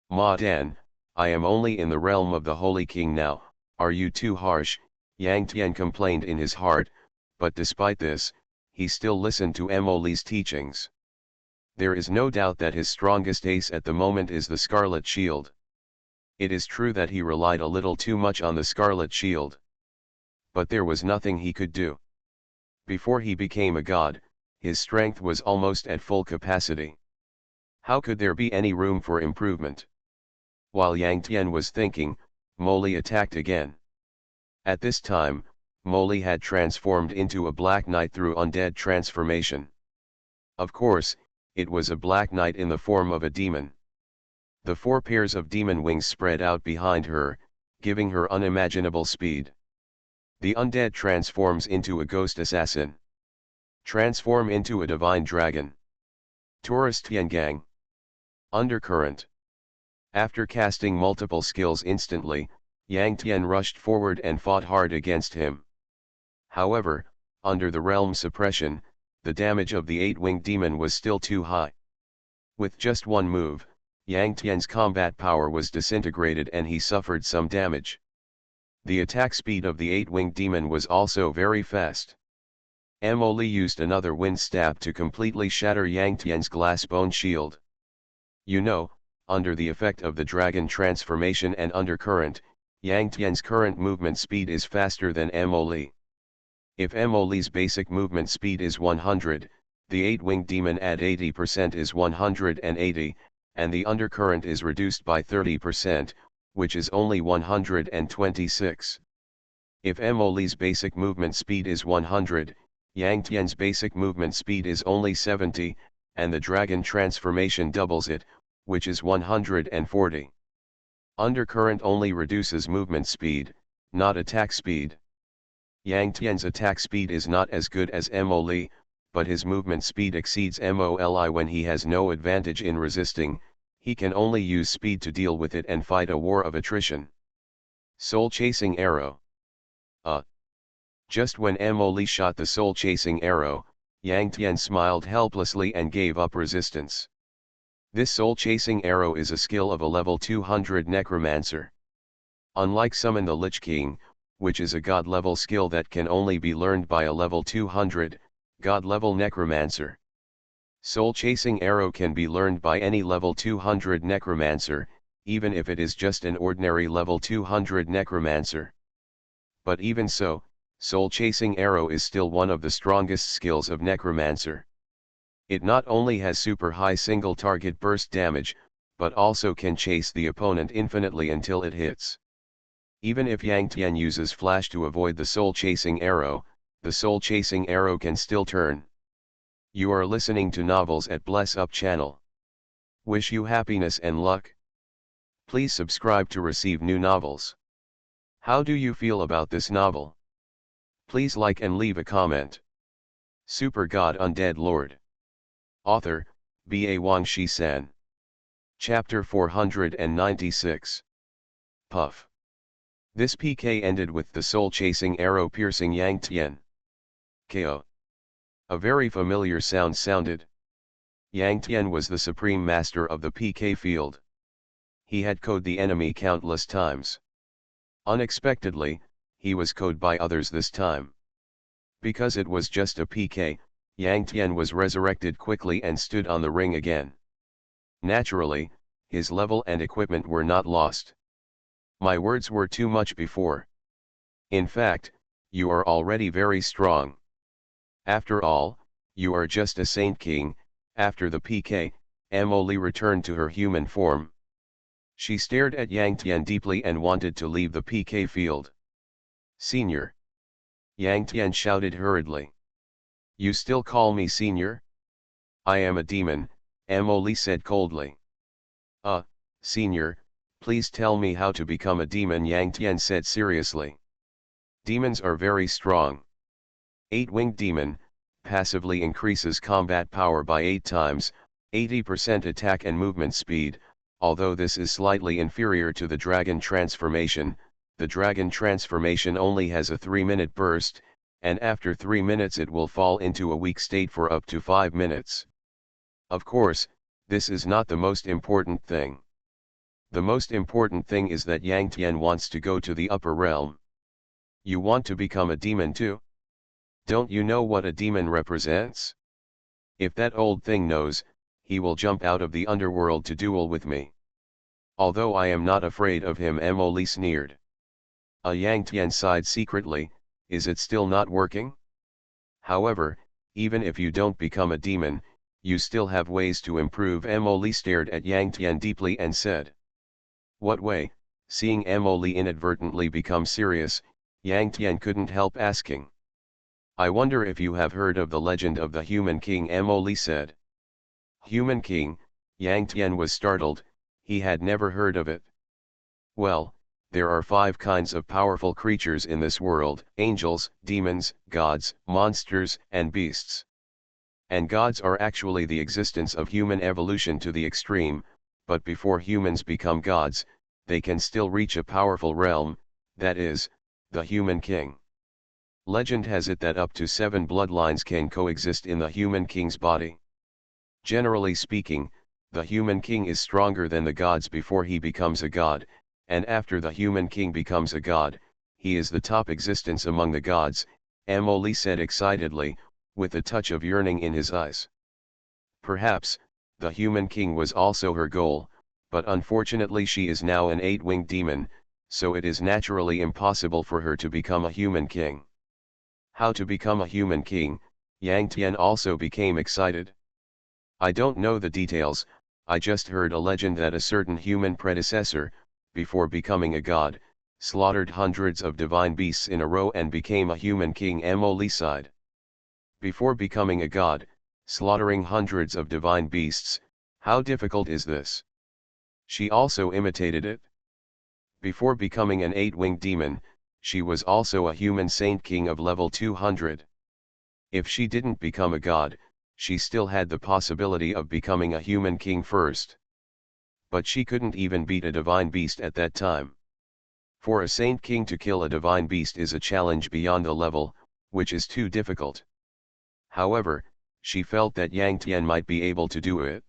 Ma Dan, I am only in the realm of the Holy King now, are you too harsh? Yang Tian complained in his heart, but despite this, he still listened to Emily's teachings. There is no doubt that his strongest ace at the moment is the Scarlet Shield. It is true that he relied a little too much on the Scarlet Shield. But there was nothing he could do. Before he became a god, his strength was almost at full capacity. How could there be any room for improvement? While Yang Tian was thinking, Molly attacked again. At this time, Molly had transformed into a Black Knight through Undead transformation. Of course, it was a Black Knight in the form of a demon. The 4 pairs of demon wings spread out behind her, giving her unimaginable speed. The Undead transforms into a Ghost Assassin. Transform into a Divine Dragon. Tourist Tiangang. Undercurrent. After casting multiple skills instantly, Yang Tian rushed forward and fought hard against him. However, under the realm suppression, the damage of the 8-winged demon was still too high. With just one move, Yang Tian's combat power was disintegrated and he suffered some damage. The attack speed of the 8-winged demon was also very fast. Emily used another wind stab to completely shatter Yang Tian's glass bone shield. You know, under the effect of the dragon transformation and undercurrent, Yang Tian's current movement speed is faster than Emily. If Emily's basic movement speed is 100, the 8-winged demon at 80% is 180, and the undercurrent is reduced by 30%, which is only 126. If Emily's basic movement speed is 100, Yang Tian's basic movement speed is only 70, and the dragon transformation doubles it, which is 140. Undercurrent only reduces movement speed, not attack speed. Yang Tian's attack speed is not as good as Emily, but his movement speed exceeds Molly when he has no advantage in resisting, he can only use speed to deal with it and fight a war of attrition. Soul-chasing arrow. Just when Emily shot the soul-chasing arrow, Yang Tian smiled helplessly and gave up resistance. This soul-chasing arrow is a skill of a level 200 Necromancer. Unlike Summon the Lich King, which is a god-level skill that can only be learned by a level 200, god-level Necromancer. Soul-chasing arrow can be learned by any level 200 Necromancer, even if it is just an ordinary level 200 Necromancer. But even so, soul-chasing arrow is still one of the strongest skills of Necromancer. It not only has super high single target burst damage, but also can chase the opponent infinitely until it hits. Even if Yang Tian uses flash to avoid the soul-chasing arrow, the soul-chasing arrow can still turn. You are listening to Novels at Bless Up channel. Wish you happiness and luck. Please subscribe to receive new novels. How do you feel about this novel? Please like and leave a comment. Super God Undead Lord. Author, Ba Wang Shi-san. Chapter 496. Puff. This PK ended with the soul-chasing arrow piercing Yang Tian. KO. A very familiar sound sounded. Yang Tian was the supreme master of the PK field. He had KO'd the enemy countless times. Unexpectedly, he was KO'd by others this time. Because it was just a PK, Yang Tian was resurrected quickly and stood on the ring again. Naturally, his level and equipment were not lost. My words were too much before. In fact, you are already very strong. After all, you are just a Saint King, after the PK, Emily returned to her human form. She stared at Yang Tian deeply and wanted to leave the PK field. Senior. Yang Tian shouted hurriedly. You still call me senior? I am a demon, Emily said coldly. Senior, please tell me how to become a demon, Yang Tian said seriously. Demons are very strong. 8-winged demon, passively increases combat power by 8 times, 80% attack and movement speed. Although this is slightly inferior to the dragon transformation, the dragon transformation only has a 3-minute burst, and after 3 minutes it will fall into a weak state for up to 5 minutes. Of course, this is not the most important thing. The most important thing is that Yang Tian wants to go to the upper realm. You want to become a demon too? Don't you know what a demon represents? If that old thing knows, he will jump out of the underworld to duel with me. Although I am not afraid of him, Emily sneered. Yang Tian sighed secretly. Is it still not working? However, even if you don't become a demon, you still have ways to improve. Emily stared at Yang Tian deeply and said. What way? Seeing Emily inadvertently become serious, Yang Tian couldn't help asking. I wonder if you have heard of the legend of the Human King, Emily said. Human King? Yang Tian was startled. He had never heard of it. Well, there are 5 kinds of powerful creatures in this world: angels, demons, gods, monsters, and beasts. And gods are actually the existence of human evolution to the extreme, but before humans become gods, they can still reach a powerful realm, that is, the Human King. Legend has it that up to 7 bloodlines can coexist in the Human King's body. Generally speaking, the Human King is stronger than the gods before he becomes a god, and after the Human King becomes a god, he is the top existence among the gods, Emily said excitedly, with a touch of yearning in his eyes. Perhaps, the Human King was also her goal, but unfortunately she is now an 8-winged demon, so it is naturally impossible for her to become a Human King. How to become a Human King? Yang Tian also became excited. I don't know the details, I just heard a legend that a certain human predecessor, before becoming a god, slaughtered hundreds of divine beasts in a row and became a Human King, Emily sighed. Before becoming a god, slaughtering hundreds of divine beasts, how difficult is this? She also imitated it. Before becoming an 8-winged demon, she was also a human saint king of level 200. If she didn't become a god, she still had the possibility of becoming a Human King first. But she couldn't even beat a divine beast at that time. For a saint king to kill a divine beast is a challenge beyond the level, which is too difficult. However, she felt that Yang Tian might be able to do it.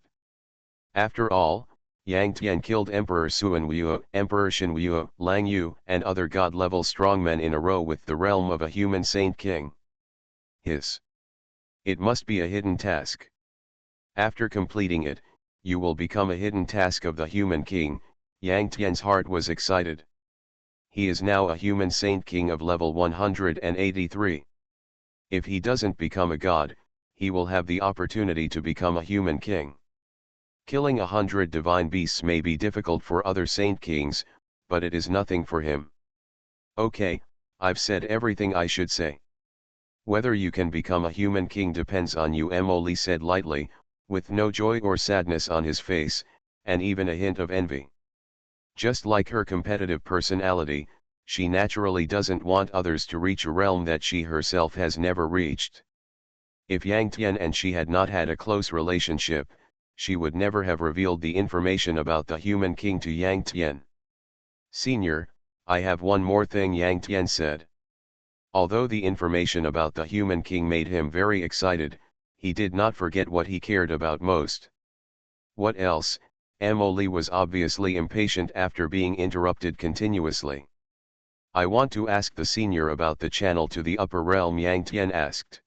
After all, Yang Tian killed Emperor Suanwu, Emperor Shenwu, Lang Yu, and other god-level strongmen in a row with the realm of a human saint king. It must be a hidden task. After completing it, you will become a hidden task of the Human King. Yang Tian's heart was excited. He is now a human saint king of level 183. If he doesn't become a god, he will have the opportunity to become a Human King. Killing 100 divine beasts may be difficult for other saint kings, but it is nothing for him. Okay, I've said everything I should say. Whether you can become a Human King depends on you, Emily said lightly, with no joy or sadness on his face, and even a hint of envy. Just like her competitive personality, she naturally doesn't want others to reach a realm that she herself has never reached. If Yang Tian and she had not had a close relationship, she would never have revealed the information about the Human King to Yang Tian. Senior, I have one more thing, Yang Tian said. Although the information about the Human King made him very excited, he did not forget what he cared about most. What else? Emily was obviously impatient after being interrupted continuously. I want to ask the senior about the channel to the upper realm, Yang Tian asked.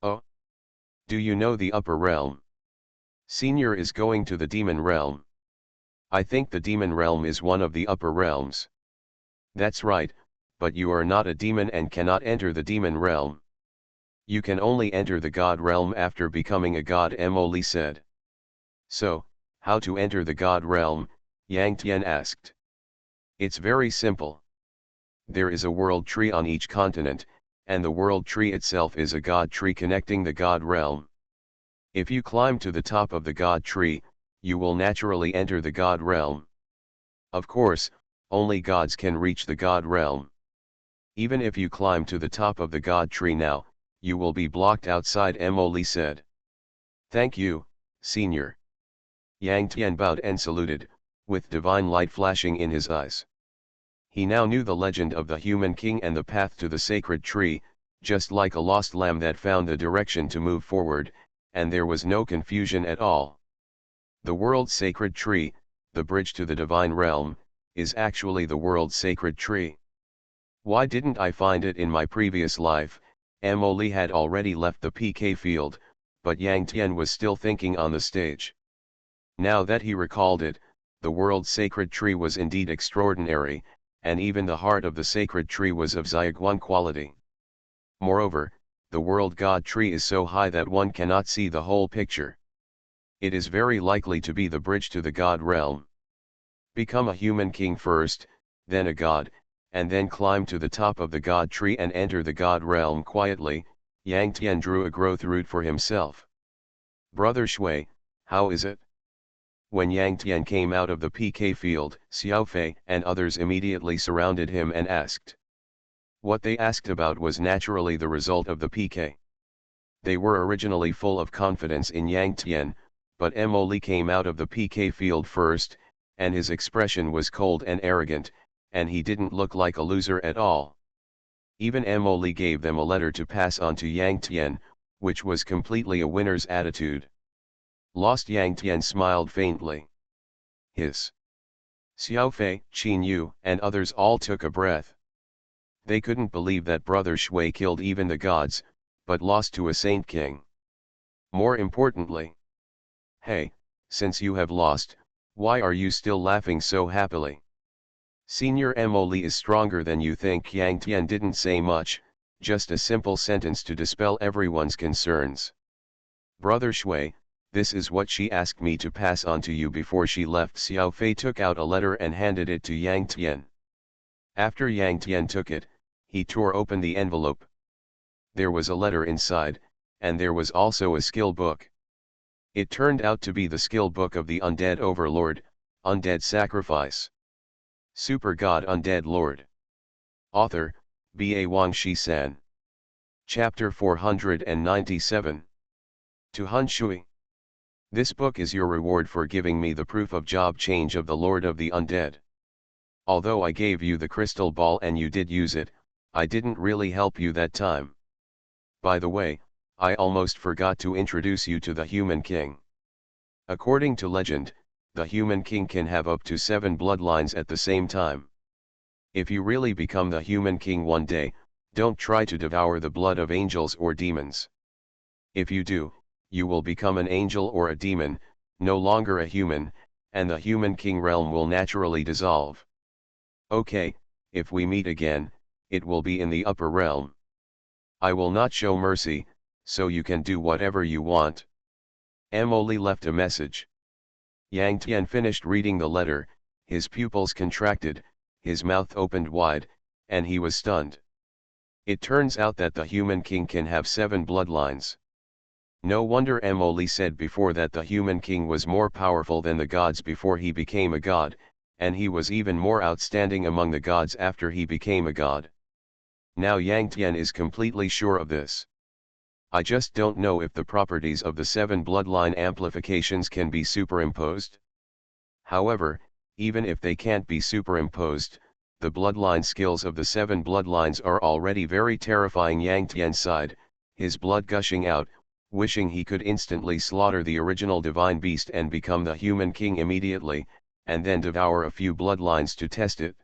Oh? Do you know the upper realm? Senior is going to the demon realm. I think the demon realm is one of the upper realms. That's right, but you are not a demon and cannot enter the demon realm. You can only enter the god realm after becoming a god, Emily said. So, how to enter the God realm? Yang Tian asked. It's very simple. There is a world tree on each continent, and the world tree itself is a God tree connecting the God realm. If you climb to the top of the God tree, you will naturally enter the God realm. Of course, only gods can reach the God realm. Even if you climb to the top of the God tree now, you will be blocked outside, Emily said. Thank you, Senior. Yang Tian bowed and saluted, with divine light flashing in his eyes. He now knew the legend of the human king and the path to the sacred tree, just like a lost lamb that found the direction to move forward, and there was no confusion at all. The world's sacred tree, the bridge to the divine realm, is actually the world's sacred tree. Why didn't I find it in my previous life? Emily had already left the PK field, but Yang Tian was still thinking on the stage. Now that he recalled it, the world's sacred tree was indeed extraordinary, and even the heart of the sacred tree was of Xiaoguan quality. Moreover, the world God tree is so high that one cannot see the whole picture. It is very likely to be the bridge to the God realm. Become a human king first, then a god, and then climb to the top of the God tree and enter the God realm quietly. Yang Tian drew a growth route for himself. Brother Shui, how is it? When Yang Tian came out of the PK field, Xiaofei and others immediately surrounded him and asked. What they asked about was naturally the result of the PK. They were originally full of confidence in Yang Tian, but Emily came out of the PK field first, and his expression was cold and arrogant, and he didn't look like a loser at all. Even Emily gave them a letter to pass on to Yang Tian, which was completely a winner's attitude. Lost Yang Tian smiled faintly. Hiss. Xiaofei, Qin Yu, and others all took a breath. They couldn't believe that Brother Shui killed even the gods, but lost to a saint king. More importantly. Hey, since you have lost, why are you still laughing so happily? Senior Emily is stronger than you think. Yang Tian didn't say much, just a simple sentence to dispel everyone's concerns. Brother Shui, this is what she asked me to pass on to you before she left. Xiaofei took out a letter and handed it to Yang Tian. After Yang Tian took it, he tore open the envelope. There was a letter inside, and there was also a skill book. It turned out to be the skill book of the Undead Overlord, Undead Sacrifice. Super God Undead Lord. Author, B.A. Wang Shi-san. Chapter 497. To Han Shui. This book is your reward for giving me the proof of job change of the Lord of the Undead. Although I gave you the crystal ball and you did use it, I didn't really help you that time. By the way, I almost forgot to introduce you to the Human King. According to legend, the Human King can have up to 7 bloodlines at the same time. If you really become the Human King one day, don't try to devour the blood of angels or demons. If you do, you will become an angel or a demon, no longer a human, and the Human King realm will naturally dissolve. Okay, if we meet again, it will be in the upper realm. I will not show mercy, so you can do whatever you want. Emily left a message. Yang Tian finished reading the letter, his pupils contracted, his mouth opened wide, and he was stunned. It turns out that the Human King can have 7 bloodlines. No wonder Emily said before that the Human King was more powerful than the gods before he became a god, and he was even more outstanding among the gods after he became a god. Now Yang Tian is completely sure of this. I just don't know if the properties of the 7 bloodline amplifications can be superimposed. However, even if they can't be superimposed, the bloodline skills of the 7 bloodlines are already very terrifying. Yang Tian sighed, his blood gushing out, wishing he could instantly slaughter the original divine beast and become the Human King immediately, and then devour a few bloodlines to test it.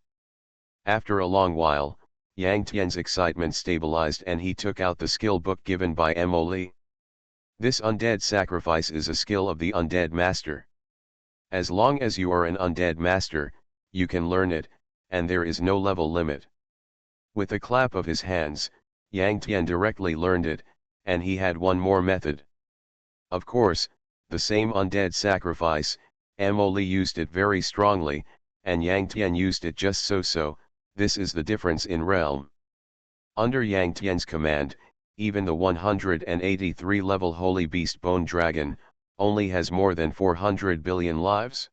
After a long while, Yang Tian's excitement stabilized and he took out the skill book given by Emily. This undead sacrifice is a skill of the undead master. As long as you are an undead master, you can learn it, and there is no level limit. With a clap of his hands, Yang Tian directly learned it, and he had one more method. Of course, the same undead sacrifice, Emily used it very strongly, and Yang Tian used it just so, this is the difference in realm. Under Yang Tian's command, even the 183 level Holy Beast Bone Dragon, only has more than 400 billion lives.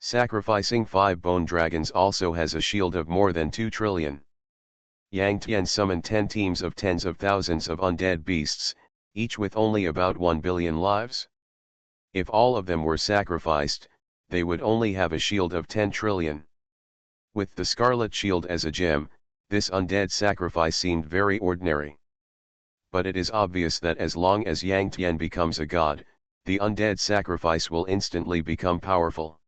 Sacrificing 5 bone dragons also has a shield of more than 2 trillion. Yang Tian summoned 10 teams of tens of thousands of undead beasts, each with only about 1 billion lives. If all of them were sacrificed, they would only have a shield of 10 trillion. With the Scarlet Shield as a gem, this undead sacrifice seemed very ordinary. But it is obvious that as long as Yang Tian becomes a god, the undead sacrifice will instantly become powerful.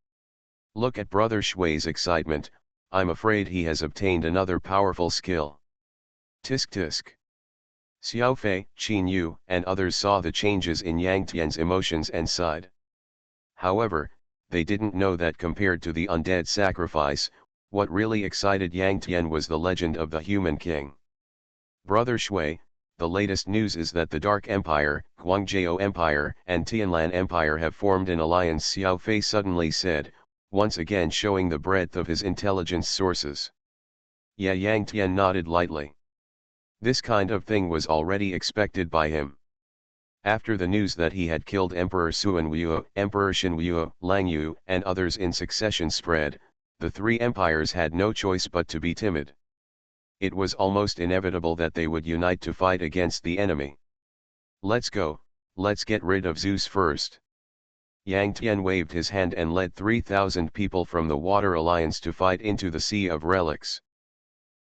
Look at Brother Shui's excitement, I'm afraid he has obtained another powerful skill. Tisk tisk. Xiao Fei, Qin Yu, and others saw the changes in Yang Tian's emotions and sighed. However, they didn't know that compared to the undead sacrifice, what really excited Yang Tian was the legend of the human king. Brother Shui, the latest news is that the Dark Empire, Guangzhou Empire, and Tianlan Empire have formed an alliance, Xiao Fei suddenly said, once again showing the breadth of his intelligence sources. Yeah, Yang Tian nodded lightly. This kind of thing was already expected by him. After the news that he had killed Emperor Suanwu, Emperor Xinwu, Lang Yu, and others in succession spread, the 3 empires had no choice but to be timid. It was almost inevitable that they would unite to fight against the enemy. Let's go, let's get rid of Zeus first. Yang Tian waved his hand and led 3,000 people from the Water Alliance to fight into the Sea of Relics.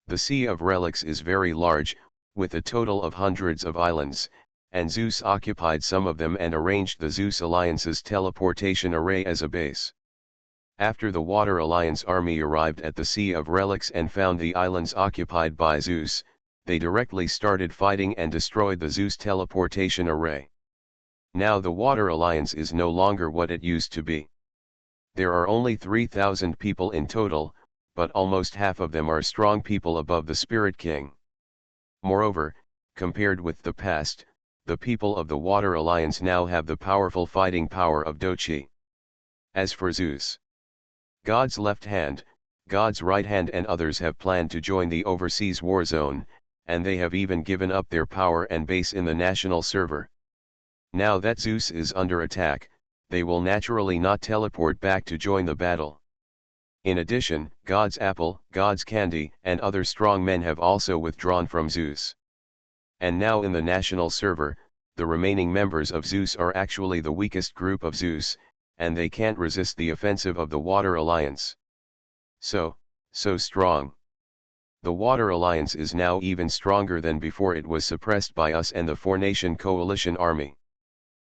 The Sea of Relics is very large, with a total of hundreds of islands, and Zeus occupied some of them and arranged the Zeus Alliance's teleportation array as a base. After the Water Alliance army arrived at the Sea of Relics and found the islands occupied by Zeus, they directly started fighting and destroyed the Zeus teleportation array. Now the Water Alliance is no longer what it used to be. There are only 3,000 people in total, but almost half of them are strong people above the Spirit King. Moreover, compared with the past, the people of the Water Alliance now have the powerful fighting power of Doqi. As for Zeus, God's left hand, God's right hand and others have planned to join the overseas war zone, and they have even given up their power and base in the national server. Now that Zeus is under attack, they will naturally not teleport back to join the battle. In addition, God's apple, God's candy, and other strong men have also withdrawn from Zeus. And now in the national server, the remaining members of Zeus are actually the weakest group of Zeus, and they can't resist the offensive of the Water Alliance. So strong. The Water Alliance is now even stronger than before it was suppressed by us and the 4-nation coalition army.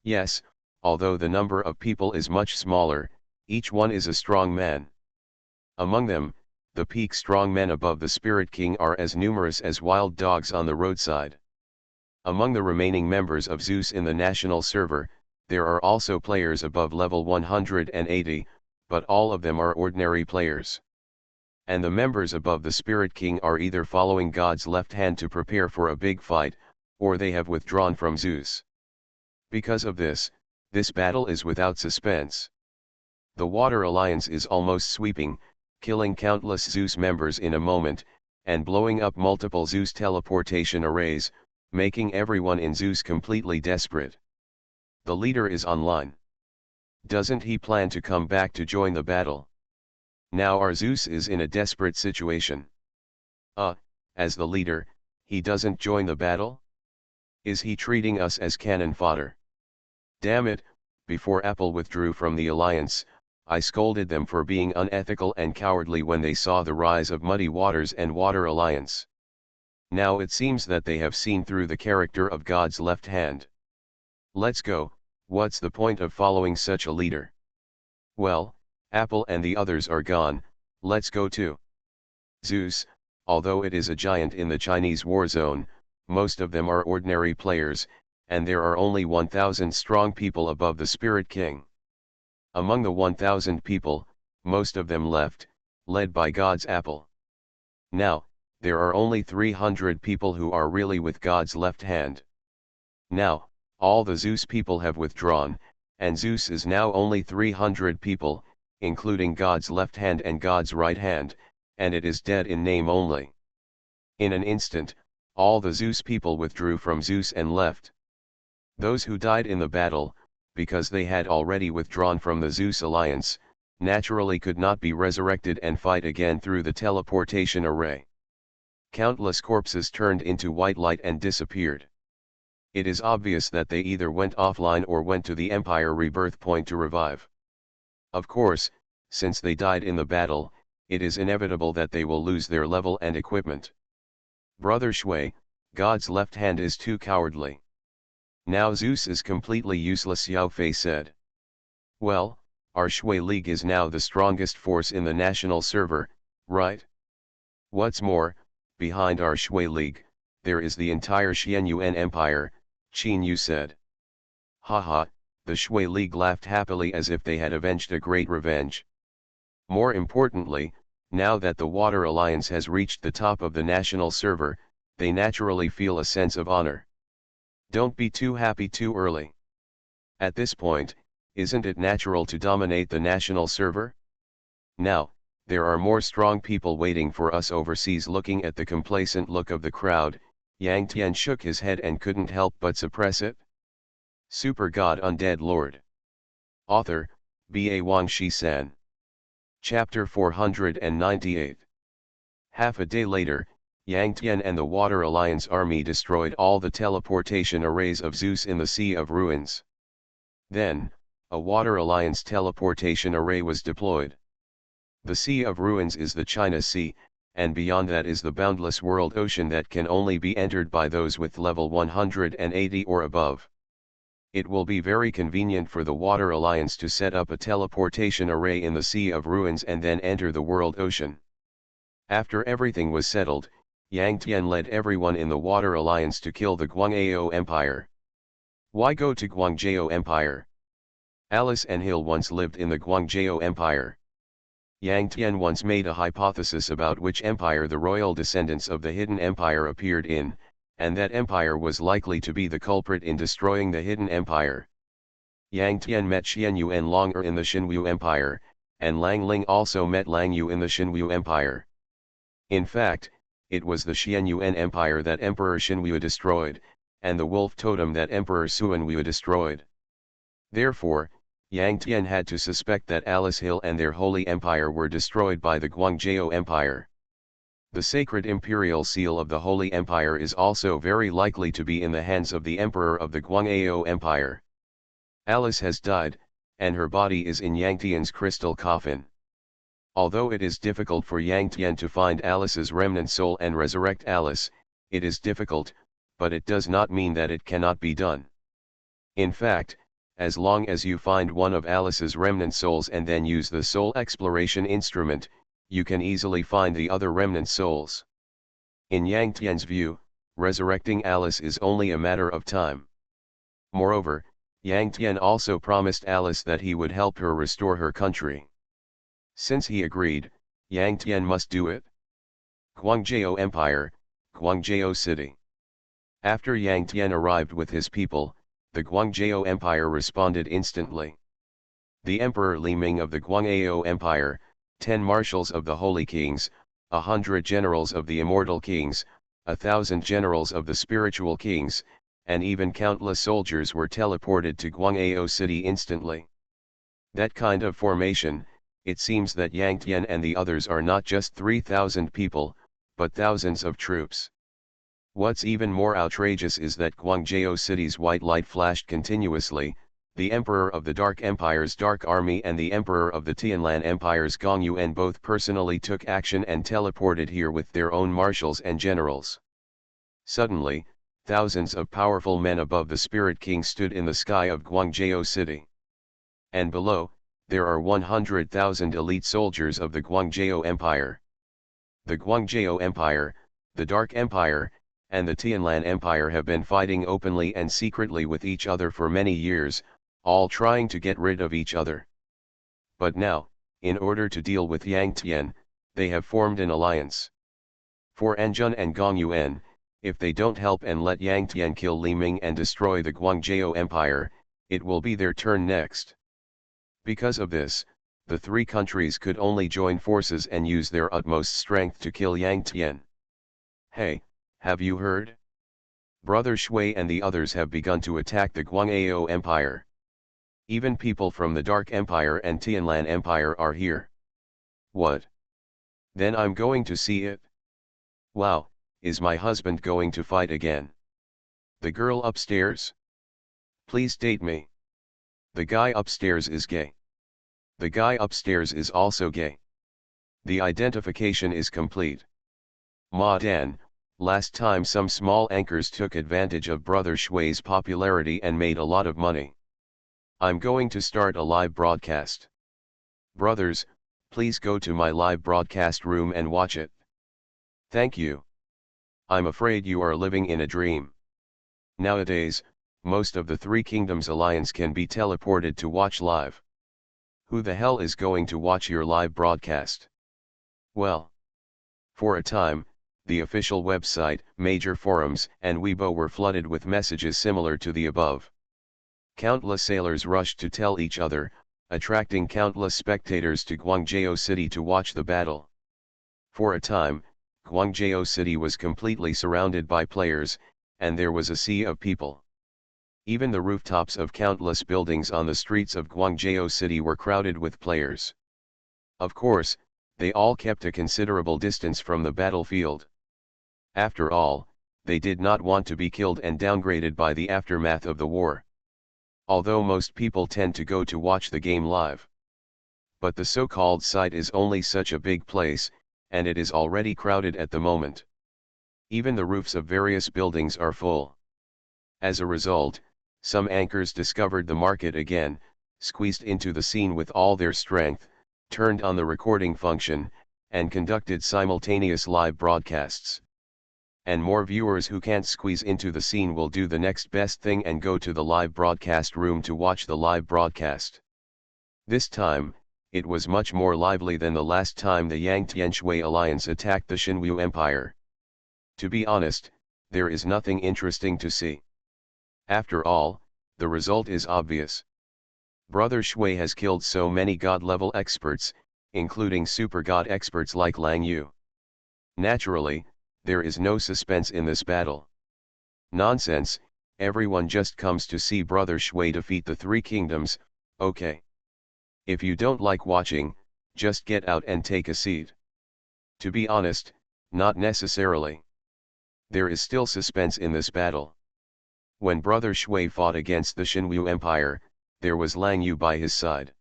Yes, although the number of people is much smaller, each one is a strong man. Among them, the peak strong men above the Spirit King are as numerous as wild dogs on the roadside. Among the remaining members of Zeus in the national server, there are also players above level 180, but all of them are ordinary players. And the members above the Spirit King are either following God's left hand to prepare for a big fight, or they have withdrawn from Zeus. Because of this battle is without suspense. The Water Alliance is almost sweeping, killing countless Zeus members in a moment, and blowing up multiple Zeus teleportation arrays, making everyone in Zeus completely desperate. The leader is online. Doesn't he plan to come back to join the battle? Now our Zeus is in a desperate situation. As the leader, he doesn't join the battle? Is he treating us as cannon fodder? Damn it, before Apple withdrew from the alliance, I scolded them for being unethical and cowardly when they saw the rise of Muddy Waters and Water Alliance. Now it seems that they have seen through the character of God's left hand. Let's go, what's the point of following such a leader? Well, Apple and the others are gone, let's go too. Zeus, although it is a giant in the Chinese war zone, most of them are ordinary players, and there are only 1,000 strong people above the Spirit King. Among the 1,000 people, most of them left, led by God's apple. Now, there are only 300 people who are really with God's left hand. Now, all the Zeus people have withdrawn, and Zeus is now only 300 people, including God's left hand and God's right hand, and it is dead in name only. In an instant, all the Zeus people withdrew from Zeus and left. Those who died in the battle, because they had already withdrawn from the Zeus alliance, naturally could not be resurrected and fight again through the teleportation array. Countless corpses turned into white light and disappeared. It is obvious that they either went offline or went to the Empire rebirth point to revive. Of course, since they died in the battle, it is inevitable that they will lose their level and equipment. Brother Shui, God's left hand is too cowardly. Now Zeus is completely useless, Yao Fei said. Well, our Shui League is now the strongest force in the national server, right? What's more, behind our Shui League, there is the entire Xianyuan Empire, Qin Yu said. Haha, the Shui League laughed happily as if they had avenged a great revenge. More importantly, now that the Water Alliance has reached the top of the national server, they naturally feel a sense of honor. Don't be too happy too early. At this point, isn't it natural to dominate the national server? Now, there are more strong people waiting for us overseas. Looking at the complacent look of the crowd, Yang Tian shook his head and couldn't help but suppress it. Super God Undead Lord. Author, B.A. Wang Shi-san. Chapter 498. Half a day later, Yang Tian and the Water Alliance army destroyed all the teleportation arrays of Zeus in the Sea of Ruins. Then, a Water Alliance teleportation array was deployed. The Sea of Ruins is the China Sea, and beyond that is the boundless world ocean that can only be entered by those with level 180 or above. It will be very convenient for the Water Alliance to set up a teleportation array in the Sea of Ruins and then enter the world ocean. After everything was settled, Yang Tian led everyone in the Water Alliance to kill the Guangyao Empire. Why go to Guangyao Empire? Alice and Hill once lived in the Guangyao Empire. Yang Tian once made a hypothesis about which empire the royal descendants of the Hidden Empire appeared in, and that empire was likely to be the culprit in destroying the Hidden Empire. Yang Tian met Xianyuan Longer in the Xinwu Empire, and Lang Ling also met Lang Yu in the Xinwu Empire. In fact, it was the Xianyuan Empire that Emperor Xinwu destroyed, and the wolf totem that Emperor Suanwu destroyed. Therefore, Yang Tian had to suspect that Alice Hill and their holy empire were destroyed by the Guangyao Empire. The sacred imperial seal of the Holy Empire is also very likely to be in the hands of the Emperor of the Guangyao Empire. Alice has died, and her body is in Yang Tian's crystal coffin. Although it is difficult for Yang Tian to find Alice's remnant soul and resurrect Alice, it is difficult, but it does not mean that it cannot be done. In fact, as long as you find one of Alice's remnant souls and then use the soul exploration instrument, you can easily find the other remnant souls. In Yang Tian's view, resurrecting Alice is only a matter of time. Moreover, Yang Tian also promised Alice that he would help her restore her country. Since he agreed, Yang Tian must do it. Guangyao Empire, Guangyao City. After Yang Tian arrived with his people, the Guangyao Empire responded instantly. The Emperor Li Ming of the Guangyao Empire, 10 marshals of the Holy Kings, 100 generals of the Immortal Kings, 1,000 generals of the Spiritual Kings, and even countless soldiers were teleported to Guangyao City instantly. That kind of formation, it seems that Yang Tian and the others are not just 3,000 people, but thousands of troops. What's even more outrageous is that Guangyao City's white light flashed continuously. The Emperor of the Dark Empire's Dark Army and the Emperor of the Tianlan Empire's Gongyuan both personally took action and teleported here with their own marshals and generals. Suddenly, thousands of powerful men above the Spirit King stood in the sky of Guangyao City. And below, there are 100,000 elite soldiers of the Guangyao Empire. The Guangyao Empire, the Dark Empire, and the Tianlan Empire have been fighting openly and secretly with each other for many years, all trying to get rid of each other. But now, in order to deal with Yang Tian, they have formed an alliance. For Anjun and Gongyuan, if they don't help and let Yang Tian kill Li Ming and destroy the Guangyao Empire, it will be their turn next. Because of this, the three countries could only join forces and use their utmost strength to kill Yang Tian. Hey, have you heard? Brother Shui and the others have begun to attack the Guangao Empire. Even people from the Dark Empire and Tianlan Empire are here. What? Then I'm going to see it. Wow, is my husband going to fight again? The girl upstairs? Please date me. The guy upstairs is gay. The guy upstairs is also gay. The identification is complete. Ma Dan, last time some small anchors took advantage of Brother Shui's popularity and made a lot of money. I'm going to start a live broadcast. Brothers, please go to my live broadcast room and watch it. Thank you. I'm afraid you are living in a dream. Nowadays, most of the Three Kingdoms Alliance can be teleported to watch live. Who the hell is going to watch your live broadcast? Well, for a time, the official website, major forums, and Weibo were flooded with messages similar to the above. Countless sailors rushed to tell each other, attracting countless spectators to Guangzhou City to watch the battle. For a time, Guangzhou City was completely surrounded by players, and there was a sea of people. Even the rooftops of countless buildings on the streets of Guangzhou City were crowded with players. Of course, they all kept a considerable distance from the battlefield. After all, they did not want to be killed and downgraded by the aftermath of the war. Although most people tend to go to watch the game live. But the so-called site is only such a big place, and it is already crowded at the moment. Even the roofs of various buildings are full. As a result, some anchors discovered the market again, squeezed into the scene with all their strength, turned on the recording function, and conducted simultaneous live broadcasts. And more viewers who can't squeeze into the scene will do the next best thing and go to the live broadcast room to watch the live broadcast. This time, it was much more lively than the last time the Yang Tianshui Alliance attacked the Xinwu Empire. To be honest, there is nothing interesting to see. After all, the result is obvious. Brother Shui has killed so many god-level experts, including super god experts like Lang Yu. Naturally, there is no suspense in this battle. Nonsense, everyone just comes to see Brother Shui defeat the Three Kingdoms, okay. If you don't like watching, just get out and take a seat. To be honest, not necessarily. There is still suspense in this battle. When Brother Shui fought against the Xinwu Empire, there was Lang Yu by his side.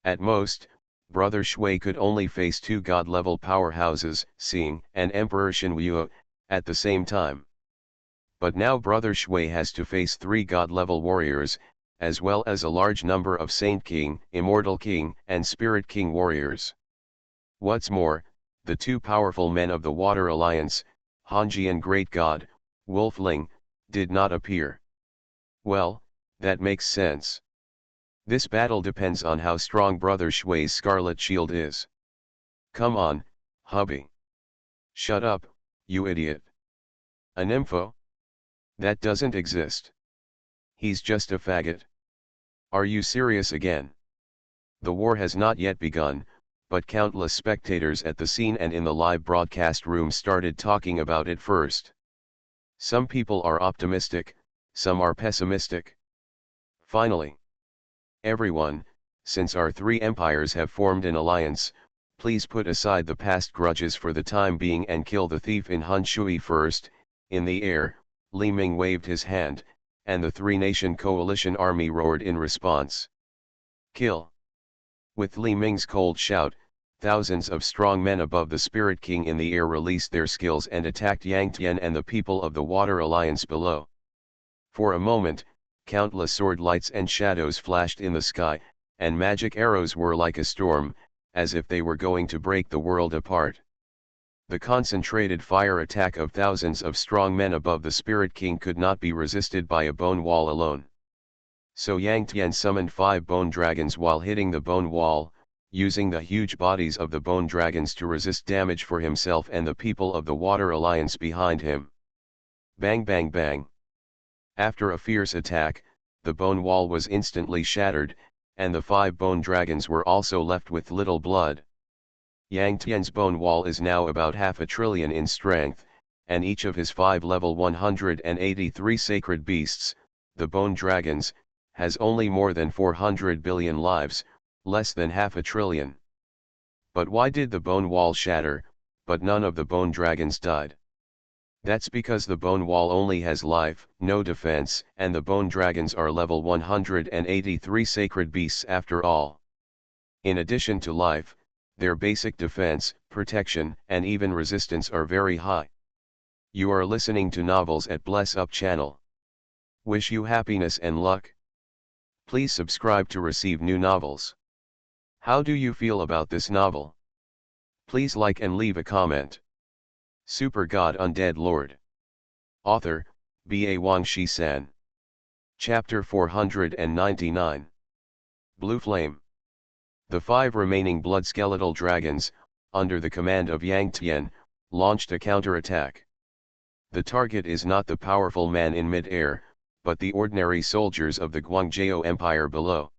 At most, Brother Shui could only face two god-level powerhouses, Xing and Emperor Xinwu, at the same time. But now Brother Shui has to face three god-level warriors, as well as a large number of Saint King, Immortal King, and Spirit King warriors. What's more, the two powerful men of the Water Alliance, Hanjian Great God, Wolfling, did not appear. Well, that makes sense. This battle depends on how strong Brother Shui's Scarlet Shield is. Come on, hubby. Shut up, you idiot. A nympho? That doesn't exist. He's just a faggot. Are you serious again? The war has not yet begun, but countless spectators at the scene and in the live broadcast room started talking about it first. Some people are optimistic, some are pessimistic. Finally, everyone, since our three empires have formed an alliance, please put aside the past grudges for the time being and kill the thief in Han Shui first. In the air, Li Ming waved his hand, and the three-nation coalition army roared in response. Kill! With Li Ming's cold shout, thousands of strong men above the Spirit King in the air released their skills and attacked Yang Tian and the people of the Water Alliance below. For a moment, countless sword lights and shadows flashed in the sky, and magic arrows were like a storm, as if they were going to break the world apart. The concentrated fire attack of thousands of strong men above the Spirit King could not be resisted by a bone wall alone. So Yang Tian summoned 5 bone dragons while hitting the bone wall, using the huge bodies of the bone dragons to resist damage for himself and the people of the Water Alliance behind him. Bang bang bang. After a fierce attack, the bone wall was instantly shattered, and the 5 bone dragons were also left with little blood. Yang Tian's bone wall is now about half a trillion in strength, and each of his 5 level 183 sacred beasts, the bone dragons, has only more than 400 billion lives, less than half a trillion. But why did the bone wall shatter, but none of the bone dragons died? That's because the bone wall only has life, no defense, and the bone dragons are level 183 sacred beasts after all. In addition to life, their basic defense, protection, and even resistance are very high. You are listening to Novels at Bless Up channel. Wish you happiness and luck. Please subscribe to receive new novels. How do you feel about this novel? Please like and leave a comment. Super God Undead Lord. Author, B.A. Wang Shi-san. Chapter 499. Blue Flame. The 5 remaining blood skeletal dragons, under the command of Yang Tian, launched a counterattack. The target is not the powerful man in mid-air, but the ordinary soldiers of the Guangjao Empire below.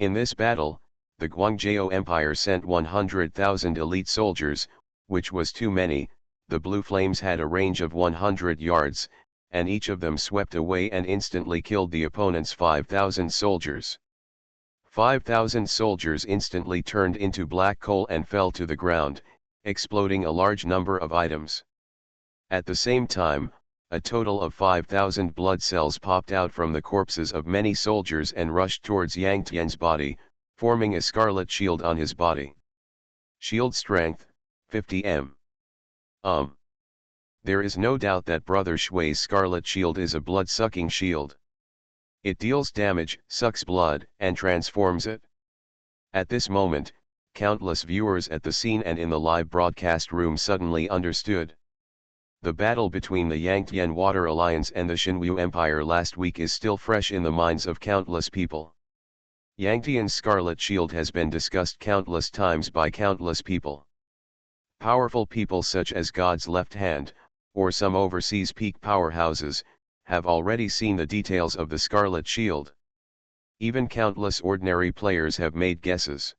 In this battle, the Guangjao Empire sent 100,000 elite soldiers, which was too many. The blue flames had a range of 100 yards, and each of them swept away and instantly killed the opponent's 5,000 soldiers. 5,000 soldiers instantly turned into black coal and fell to the ground, exploding a large number of items. At the same time, a total of 5,000 blood cells popped out from the corpses of many soldiers and rushed towards Yang Tian's body, forming a scarlet shield on his body. Shield strength, 50 m. There is no doubt that Brother Shui's scarlet shield is a blood-sucking shield. It deals damage, sucks blood, and transforms it. At this moment, countless viewers at the scene and in the live broadcast room suddenly understood. The battle between the Yangtian Water Alliance and the Xinyu Empire last week is still fresh in the minds of countless people. Yangtian's scarlet shield has been discussed countless times by countless people. Powerful people such as God's Left Hand, or some overseas peak powerhouses, have already seen the details of the Scarlet Shield. Even countless ordinary players have made guesses.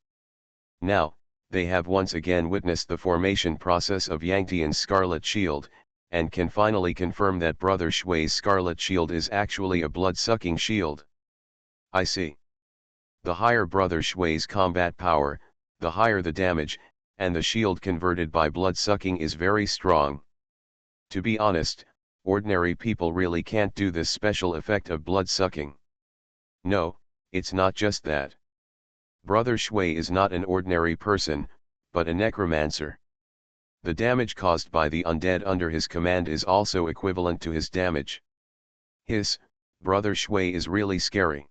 Now, they have once again witnessed the formation process of Yangtian's Scarlet Shield, and can finally confirm that Brother Shui's Scarlet Shield is actually a blood-sucking shield. I see. The higher Brother Shui's combat power, the higher the damage, and the shield converted by blood-sucking is very strong. To be honest, ordinary people really can't do this special effect of blood-sucking. No, it's not just that. Brother Shui is not an ordinary person, but a necromancer. The damage caused by the undead under his command is also equivalent to his damage. Brother Shui is really scary.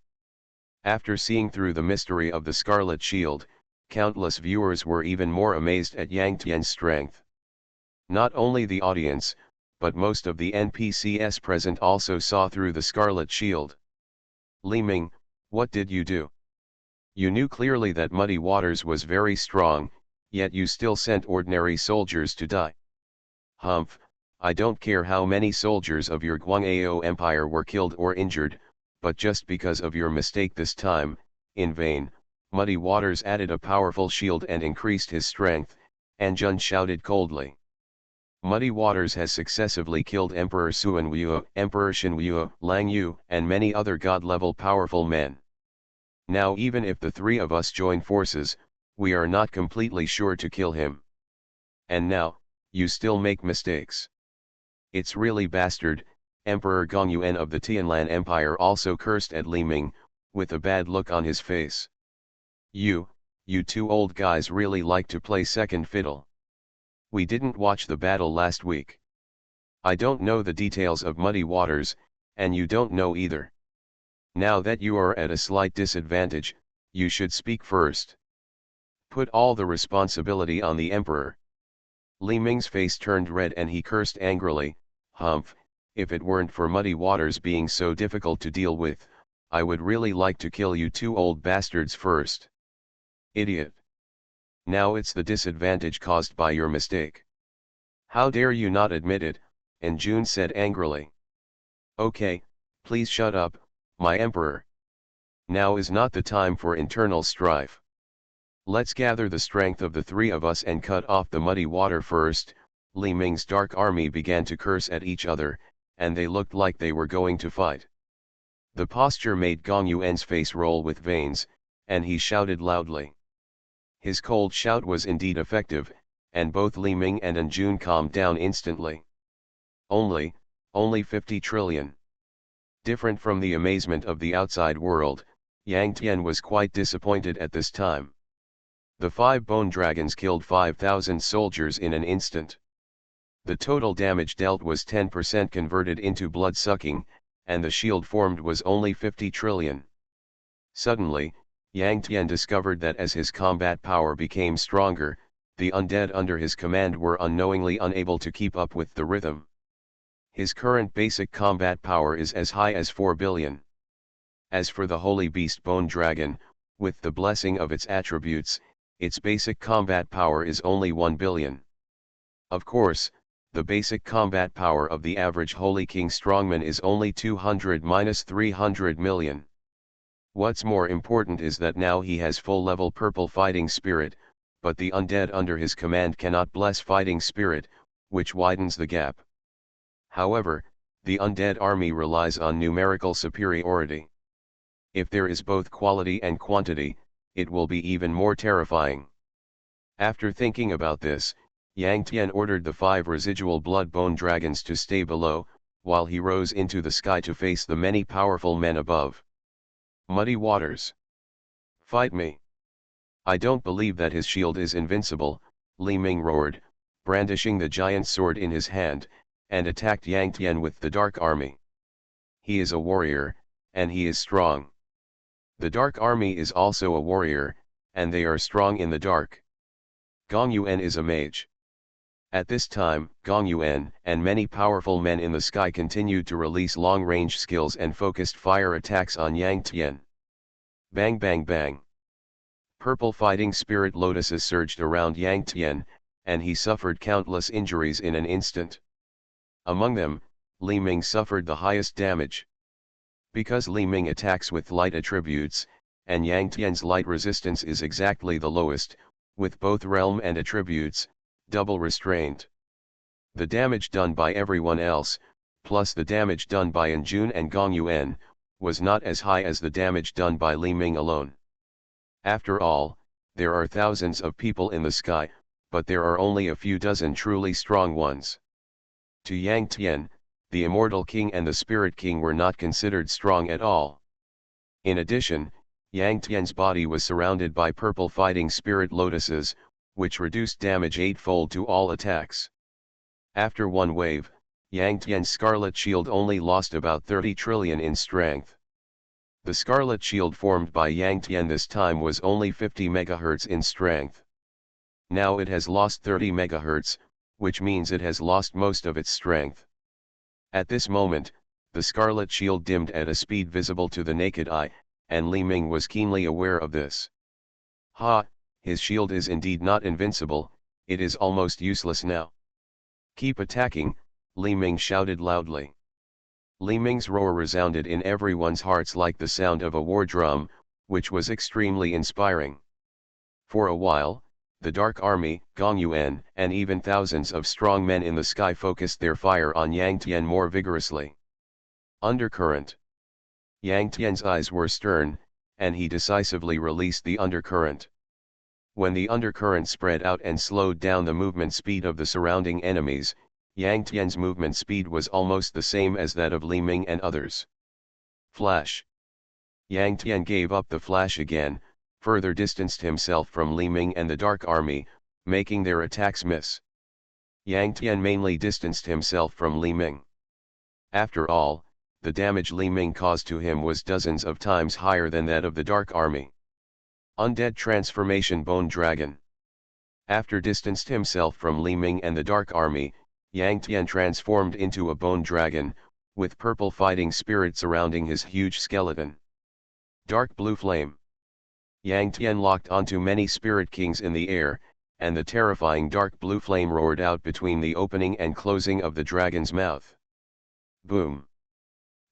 After seeing through the mystery of the Scarlet Shield, countless viewers were even more amazed at Yang Tian's strength. Not only the audience, but most of the NPCs present also saw through the Scarlet Shield. Li Ming, what did you do? You knew clearly that Muddy Waters was very strong, yet you still sent ordinary soldiers to die. Humph, I don't care how many soldiers of your Guangjao Empire were killed or injured, but just because of your mistake this time, in vain, Muddy Waters added a powerful shield and increased his strength, Anjun shouted coldly. Muddy Waters has successively killed Emperor Suanwu, Emperor Xinwu, Lang Yu, and many other god-level powerful men. Now even if the 3 of us join forces, we are not completely sure to kill him. And now, you still make mistakes. It's really bastard. Emperor Gongyuan of the Tianlan Empire also cursed at Li Ming, with a bad look on his face. You 2 old guys really like to play second fiddle. We didn't watch the battle last week. I don't know the details of Muddy Waters, and you don't know either. Now that you are at a slight disadvantage, you should speak first. Put all the responsibility on the Emperor. Li Ming's face turned red and he cursed angrily, Humph, if it weren't for Muddy Waters being so difficult to deal with, I would really like to kill you 2 old bastards first. Idiot. Now it's the disadvantage caused by your mistake. How dare you not admit it, and June said angrily. Okay, please shut up, My emperor. Now is not the time for internal strife. Let's gather the strength of the three of us and cut off the muddy water first. Li Ming's dark army began to curse at each other, and they looked like they were going to fight. The posture made Gong Yuan's face roll with veins, and he shouted loudly. His cold shout was indeed effective, and both Li Ming and Anjun calmed down instantly. Only 50 trillion. Different from the amazement of the outside world, Yang Tian was quite disappointed at this time. The 5 bone dragons killed 5,000 soldiers in an instant. The total damage dealt was 10% converted into blood-sucking, and the shield formed was only 50 trillion. Suddenly, Yang Tian discovered that as his combat power became stronger, the undead under his command were unknowingly unable to keep up with the rhythm. His current basic combat power is as high as 4 billion. As for the holy beast bone dragon, with the blessing of its attributes, its basic combat power is only 1 billion. Of course, the basic combat power of the average Holy King Strongman is only 200-300 million. What's more important is that now he has full-level purple fighting spirit, but the undead under his command cannot bless fighting spirit, which widens the gap. However, the undead army relies on numerical superiority. If there is both quality and quantity, it will be even more terrifying. After thinking about this, Yang Tian ordered the 5 residual blood bone dragons to stay below, while he rose into the sky to face the many powerful men above. Muddy waters. Fight me. I don't believe that his shield is invincible, Li Ming roared, brandishing the giant sword in his hand, and attacked Yang Tian with the dark army. He is a warrior, and he is strong. The dark army is also a warrior, and they are strong in the dark. Gong Yuan is a mage. At this time, Gong Yuan and many powerful men in the sky continued to release long-range skills and focused fire attacks on Yang Tian. Bang bang bang. Purple fighting spirit lotuses surged around Yang Tian, and he suffered countless injuries in an instant. Among them, Li Ming suffered the highest damage. Because Li Ming attacks with light attributes, and Yang Tian's light resistance is exactly the lowest, with both realm and attributes, double restrained. The damage done by everyone else, plus the damage done by Anjun and Gong Yuan, was not as high as the damage done by Li Ming alone. After all, there are thousands of people in the sky, but there are only a few dozen truly strong ones. To Yang Tian, the Immortal King and the Spirit King were not considered strong at all. In addition, Yang Tian's body was surrounded by purple fighting spirit lotuses, which reduced damage 8-fold to all attacks. After one wave, Yang Tian's Scarlet Shield only lost about 30 trillion in strength. The Scarlet Shield formed by Yang Tian this time was only 50 MHz in strength. Now it has lost 30 MHz, which means it has lost most of its strength. At this moment, the Scarlet Shield dimmed at a speed visible to the naked eye, and Li Ming was keenly aware of this. Ha, his shield is indeed not invincible, it is almost useless now. Keep attacking, Li Ming shouted loudly. Li Ming's roar resounded in everyone's hearts like the sound of a war drum, which was extremely inspiring. For a while, the Dark Army, Gong Yuan, and even thousands of strong men in the sky focused their fire on Yang Tian more vigorously. Undercurrent. Yang Tian's eyes were stern, and he decisively released the undercurrent. When the undercurrent spread out and slowed down the movement speed of the surrounding enemies, Yang Tian's movement speed was almost the same as that of Li Ming and others. Flash. Yang Tian gave up the flash again, further distanced himself from Li Ming and the Dark Army, making their attacks miss. Yang Tian mainly distanced himself from Li Ming. After all, the damage Li Ming caused to him was dozens of times higher than that of the Dark Army. Undead Transformation Bone Dragon. After distanced himself from Li Ming and the Dark Army, Yang Tian transformed into a bone dragon, with purple fighting spirit surrounding his huge skeleton. Dark Blue Flame. Yang Tian locked onto many spirit kings in the air, and the terrifying dark blue flame roared out between the opening and closing of the dragon's mouth. Boom!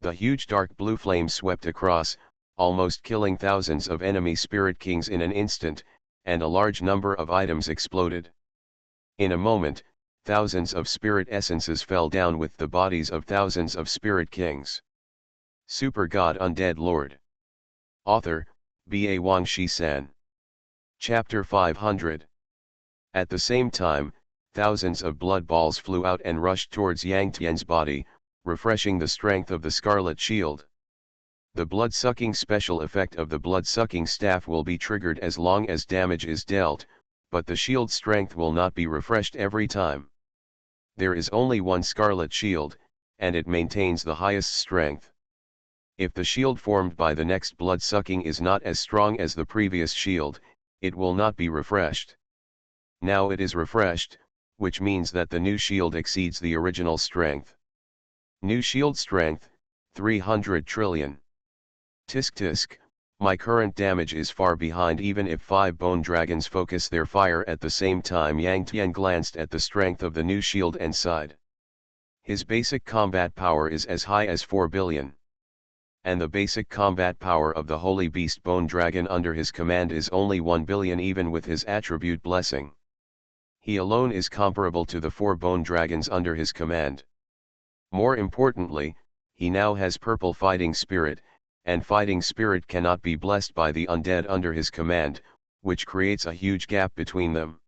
The huge dark blue flame swept across, almost killing thousands of enemy Spirit Kings in an instant, and a large number of items exploded. In a moment, thousands of spirit essences fell down with the bodies of thousands of Spirit Kings. Super God Undead Lord. Author, B.A. Wang Shi-san. Chapter 500. At the same time, thousands of blood balls flew out and rushed towards Yang Tian's body, refreshing the strength of the Scarlet Shield. The blood-sucking special effect of the blood-sucking staff will be triggered as long as damage is dealt, but the shield's strength will not be refreshed every time. There is only one Scarlet Shield, and it maintains the highest strength. If the shield formed by the next blood-sucking is not as strong as the previous shield, it will not be refreshed. Now it is refreshed, which means that the new shield exceeds the original strength. New shield strength, 300 trillion. Tisk tisk, my current damage is far behind even if 5 bone dragons focus their fire at the same time. Yang Tian glanced at the strength of the new shield and sighed. His basic combat power is as high as 4 billion. And the basic combat power of the Holy Beast Bone Dragon under his command is only 1 billion even with his attribute blessing. He alone is comparable to the 4 bone dragons under his command. More importantly, he now has purple fighting spirit, and fighting spirit cannot be blessed by the undead under his command, which creates a huge gap between them.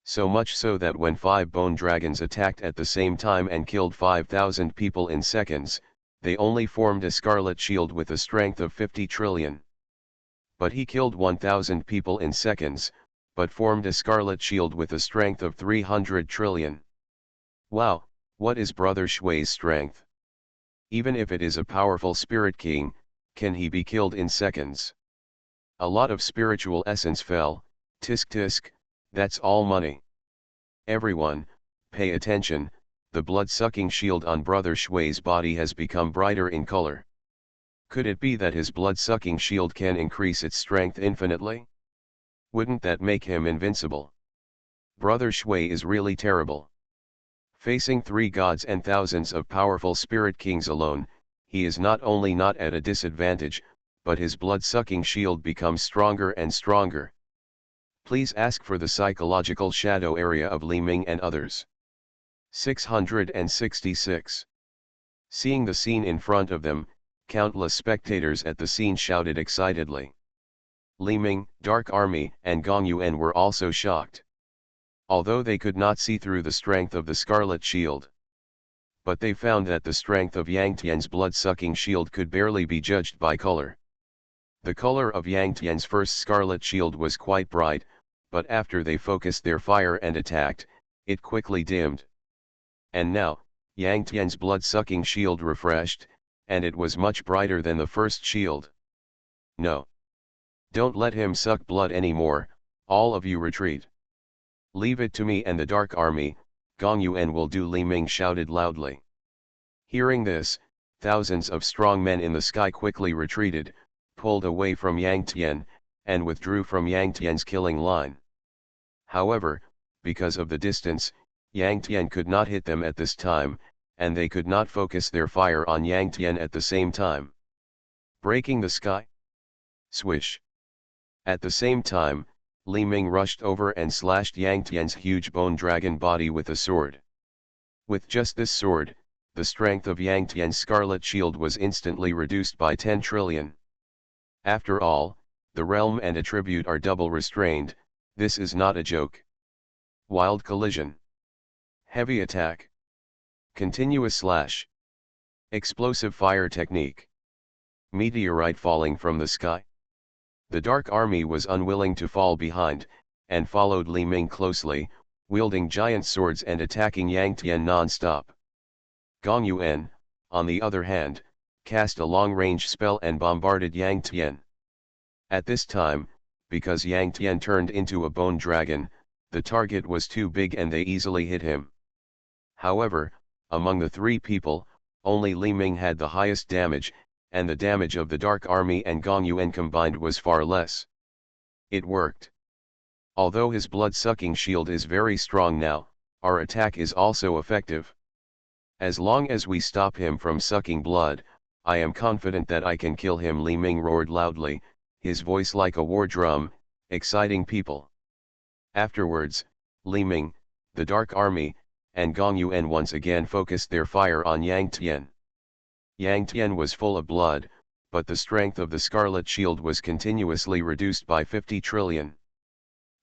So much so that when 5 bone dragons attacked at the same time and killed 5,000 people in seconds, they only formed a scarlet shield with a strength of 50 trillion. But he killed 1,000 people in seconds, but formed a scarlet shield with a strength of 300 trillion. Wow, what is Brother Shui's strength? Even if it is a powerful Spirit King, can he be killed in seconds? A lot of spiritual essence fell, tisk tisk, that's all money. Everyone, pay attention. The blood-sucking shield on Brother Shui's body has become brighter in color. Could it be that his blood-sucking shield can increase its strength infinitely? Wouldn't that make him invincible? Brother Shui is really terrible. Facing 3 gods and thousands of powerful Spirit Kings alone, he is not only not at a disadvantage, but his blood-sucking shield becomes stronger and stronger. Please ask for the psychological shadow area of Li Ming and others. 666. Seeing the scene in front of them, countless spectators at the scene shouted excitedly. Li Ming, Dark Army, and Gong Yuan were also shocked. Although they could not see through the strength of the Scarlet Shield. But they found that the strength of Yang Tian's blood-sucking shield could barely be judged by color. The color of Yang Tian's first Scarlet Shield was quite bright, but after they focused their fire and attacked, it quickly dimmed. And now, Yang Tian's blood-sucking shield refreshed, and it was much brighter than the first shield. No. Don't let him suck blood anymore, all of you retreat. Leave it to me and the Dark Army, Gong Yuan will do, Li Ming shouted loudly. Hearing this, thousands of strong men in the sky quickly retreated, pulled away from Yang Tian, and withdrew from Yang Tian's killing line. However, because of the distance, Yang Tian could not hit them at this time, and they could not focus their fire on Yang Tian at the same time. Breaking the sky? Swish. At the same time, Li Ming rushed over and slashed Yang Tian's huge bone dragon body with a sword. With just this sword, the strength of Yang Tian's scarlet shield was instantly reduced by 10 trillion. After all, the realm and attribute are double restrained, this is not a joke. Wild collision. Heavy attack. Continuous slash. Explosive fire technique. Meteorite falling from the sky. The Dark Army was unwilling to fall behind, and followed Li Ming closely, wielding giant swords and attacking Yang Tian non-stop. Gong Yuan, on the other hand, cast a long-range spell and bombarded Yang Tian. At this time, because Yang Tian turned into a bone dragon, the target was too big and they easily hit him. However, among the 3 people, only Li Ming had the highest damage, and the damage of the Dark Army and Gong Yuan combined was far less. It worked. Although his blood-sucking shield is very strong now, our attack is also effective. As long as we stop him from sucking blood, I am confident that I can kill him, Li Ming roared loudly, his voice like a war drum, exciting people. Afterwards, Li Ming, the Dark Army, and Gong Yuan once again focused their fire on Yang Tian. Yang Tian was full of blood, but the strength of the Scarlet Shield was continuously reduced by 50 trillion.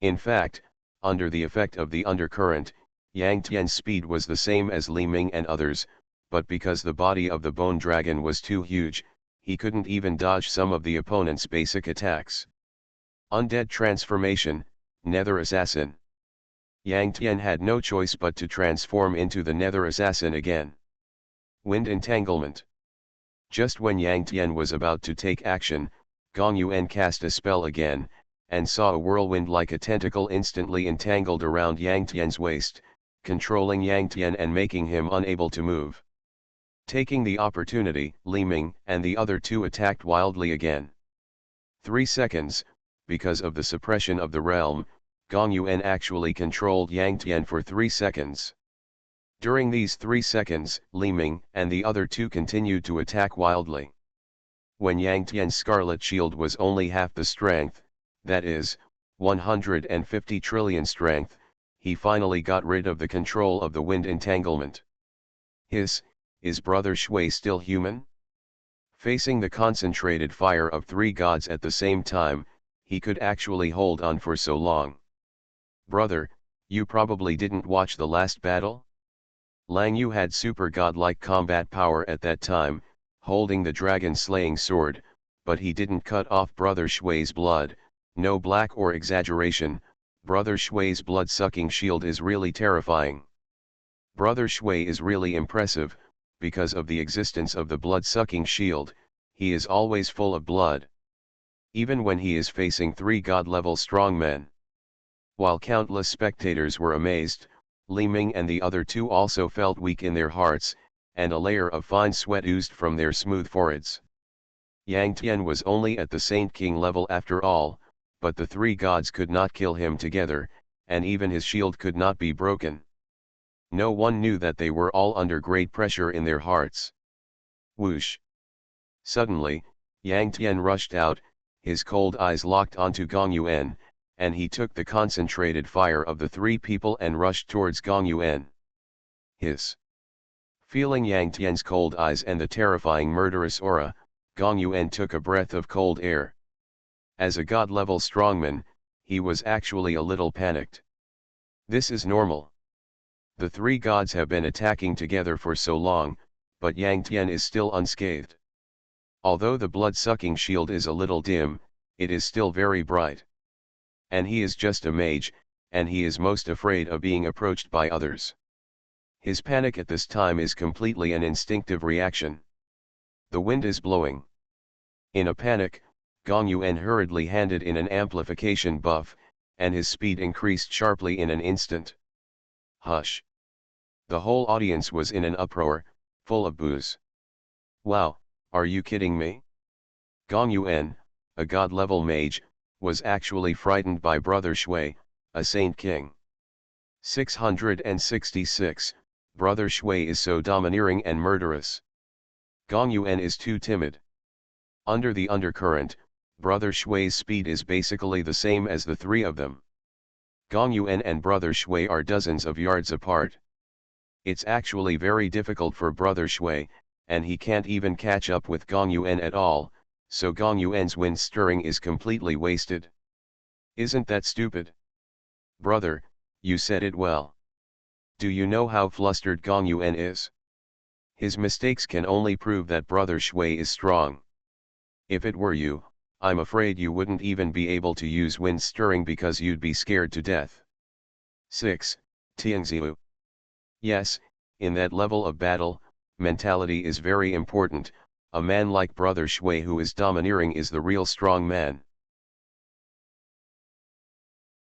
In fact, under the effect of the undercurrent, Yang Tian's speed was the same as Li Ming and others, but because the body of the bone dragon was too huge, he couldn't even dodge some of the opponent's basic attacks. Undead transformation, Nether Assassin. Yang Tian had no choice but to transform into the Nether Assassin again. Wind Entanglement. Just when Yang Tian was about to take action, Gong Yuan cast a spell again, and saw a whirlwind like a tentacle instantly entangled around Yang Tian's waist, controlling Yang Tian and making him unable to move. Taking the opportunity, Li Ming and the other two attacked wildly again. 3 seconds, because of the suppression of the realm, Gong Yuan actually controlled Yang Tian for 3 seconds. During these 3 seconds, Li Ming and the other two continued to attack wildly. When Yang Tian's Scarlet Shield was only half the strength, that is, 150 trillion strength, he finally got rid of the control of the wind entanglement. Is Brother Shui still human? Facing the concentrated fire of 3 gods at the same time, he could actually hold on for so long. Brother, you probably didn't watch the last battle? Lang Yu had super godlike combat power at that time, holding the dragon-slaying sword, but he didn't cut off Brother Shui's blood. No black or exaggeration, Brother Shui's blood-sucking shield is really terrifying. Brother Shui is really impressive, because of the existence of the blood-sucking shield, he is always full of blood. Even when he is facing 3 god-level strongmen. While countless spectators were amazed, Li Ming and the other two also felt weak in their hearts, and a layer of fine sweat oozed from their smooth foreheads. Yang Tian was only at the Saint King level after all, but the 3 gods could not kill him together, and even his shield could not be broken. No one knew that they were all under great pressure in their hearts. Whoosh! Suddenly, Yang Tian rushed out, his cold eyes locked onto Gong Yuan, and he took the concentrated fire of the 3 people and rushed towards Gong Yuan. Feeling Yang Tian's cold eyes and the terrifying murderous aura, Gong Yuan took a breath of cold air. As a god-level strongman, he was actually a little panicked. This is normal. The 3 gods have been attacking together for so long, but Yang Tian is still unscathed. Although the blood-sucking shield is a little dim, it is still very bright. And he is just a mage, and he is most afraid of being approached by others. His panic at this time is completely an instinctive reaction. The wind is blowing. In a panic, Gong Yuan hurriedly handed in an amplification buff, and his speed increased sharply in an instant. Hush! The whole audience was in an uproar, full of boos. Wow, are you kidding me? Gong Yuan, a god-level mage, was actually frightened by Brother Shui, a Saint King. 666, Brother Shui is so domineering and murderous. Gong Yuan is too timid. Under the undercurrent, Brother Shui's speed is basically the same as the 3 of them. Gong Yuan and Brother Shui are dozens of yards apart. It's actually very difficult for Brother Shui, and he can't even catch up with Gong Yuan at all, so Gong Yuan's wind stirring is completely wasted. Isn't that stupid? Brother, you said it well. Do you know how flustered Gong Yuan is? His mistakes can only prove that Brother Shui is strong. If it were you, I'm afraid you wouldn't even be able to use wind stirring because you'd be scared to death. 6. Tiangziu. Yes, in that level of battle, mentality is very important. A man like Brother Shui who is domineering is the real strong man.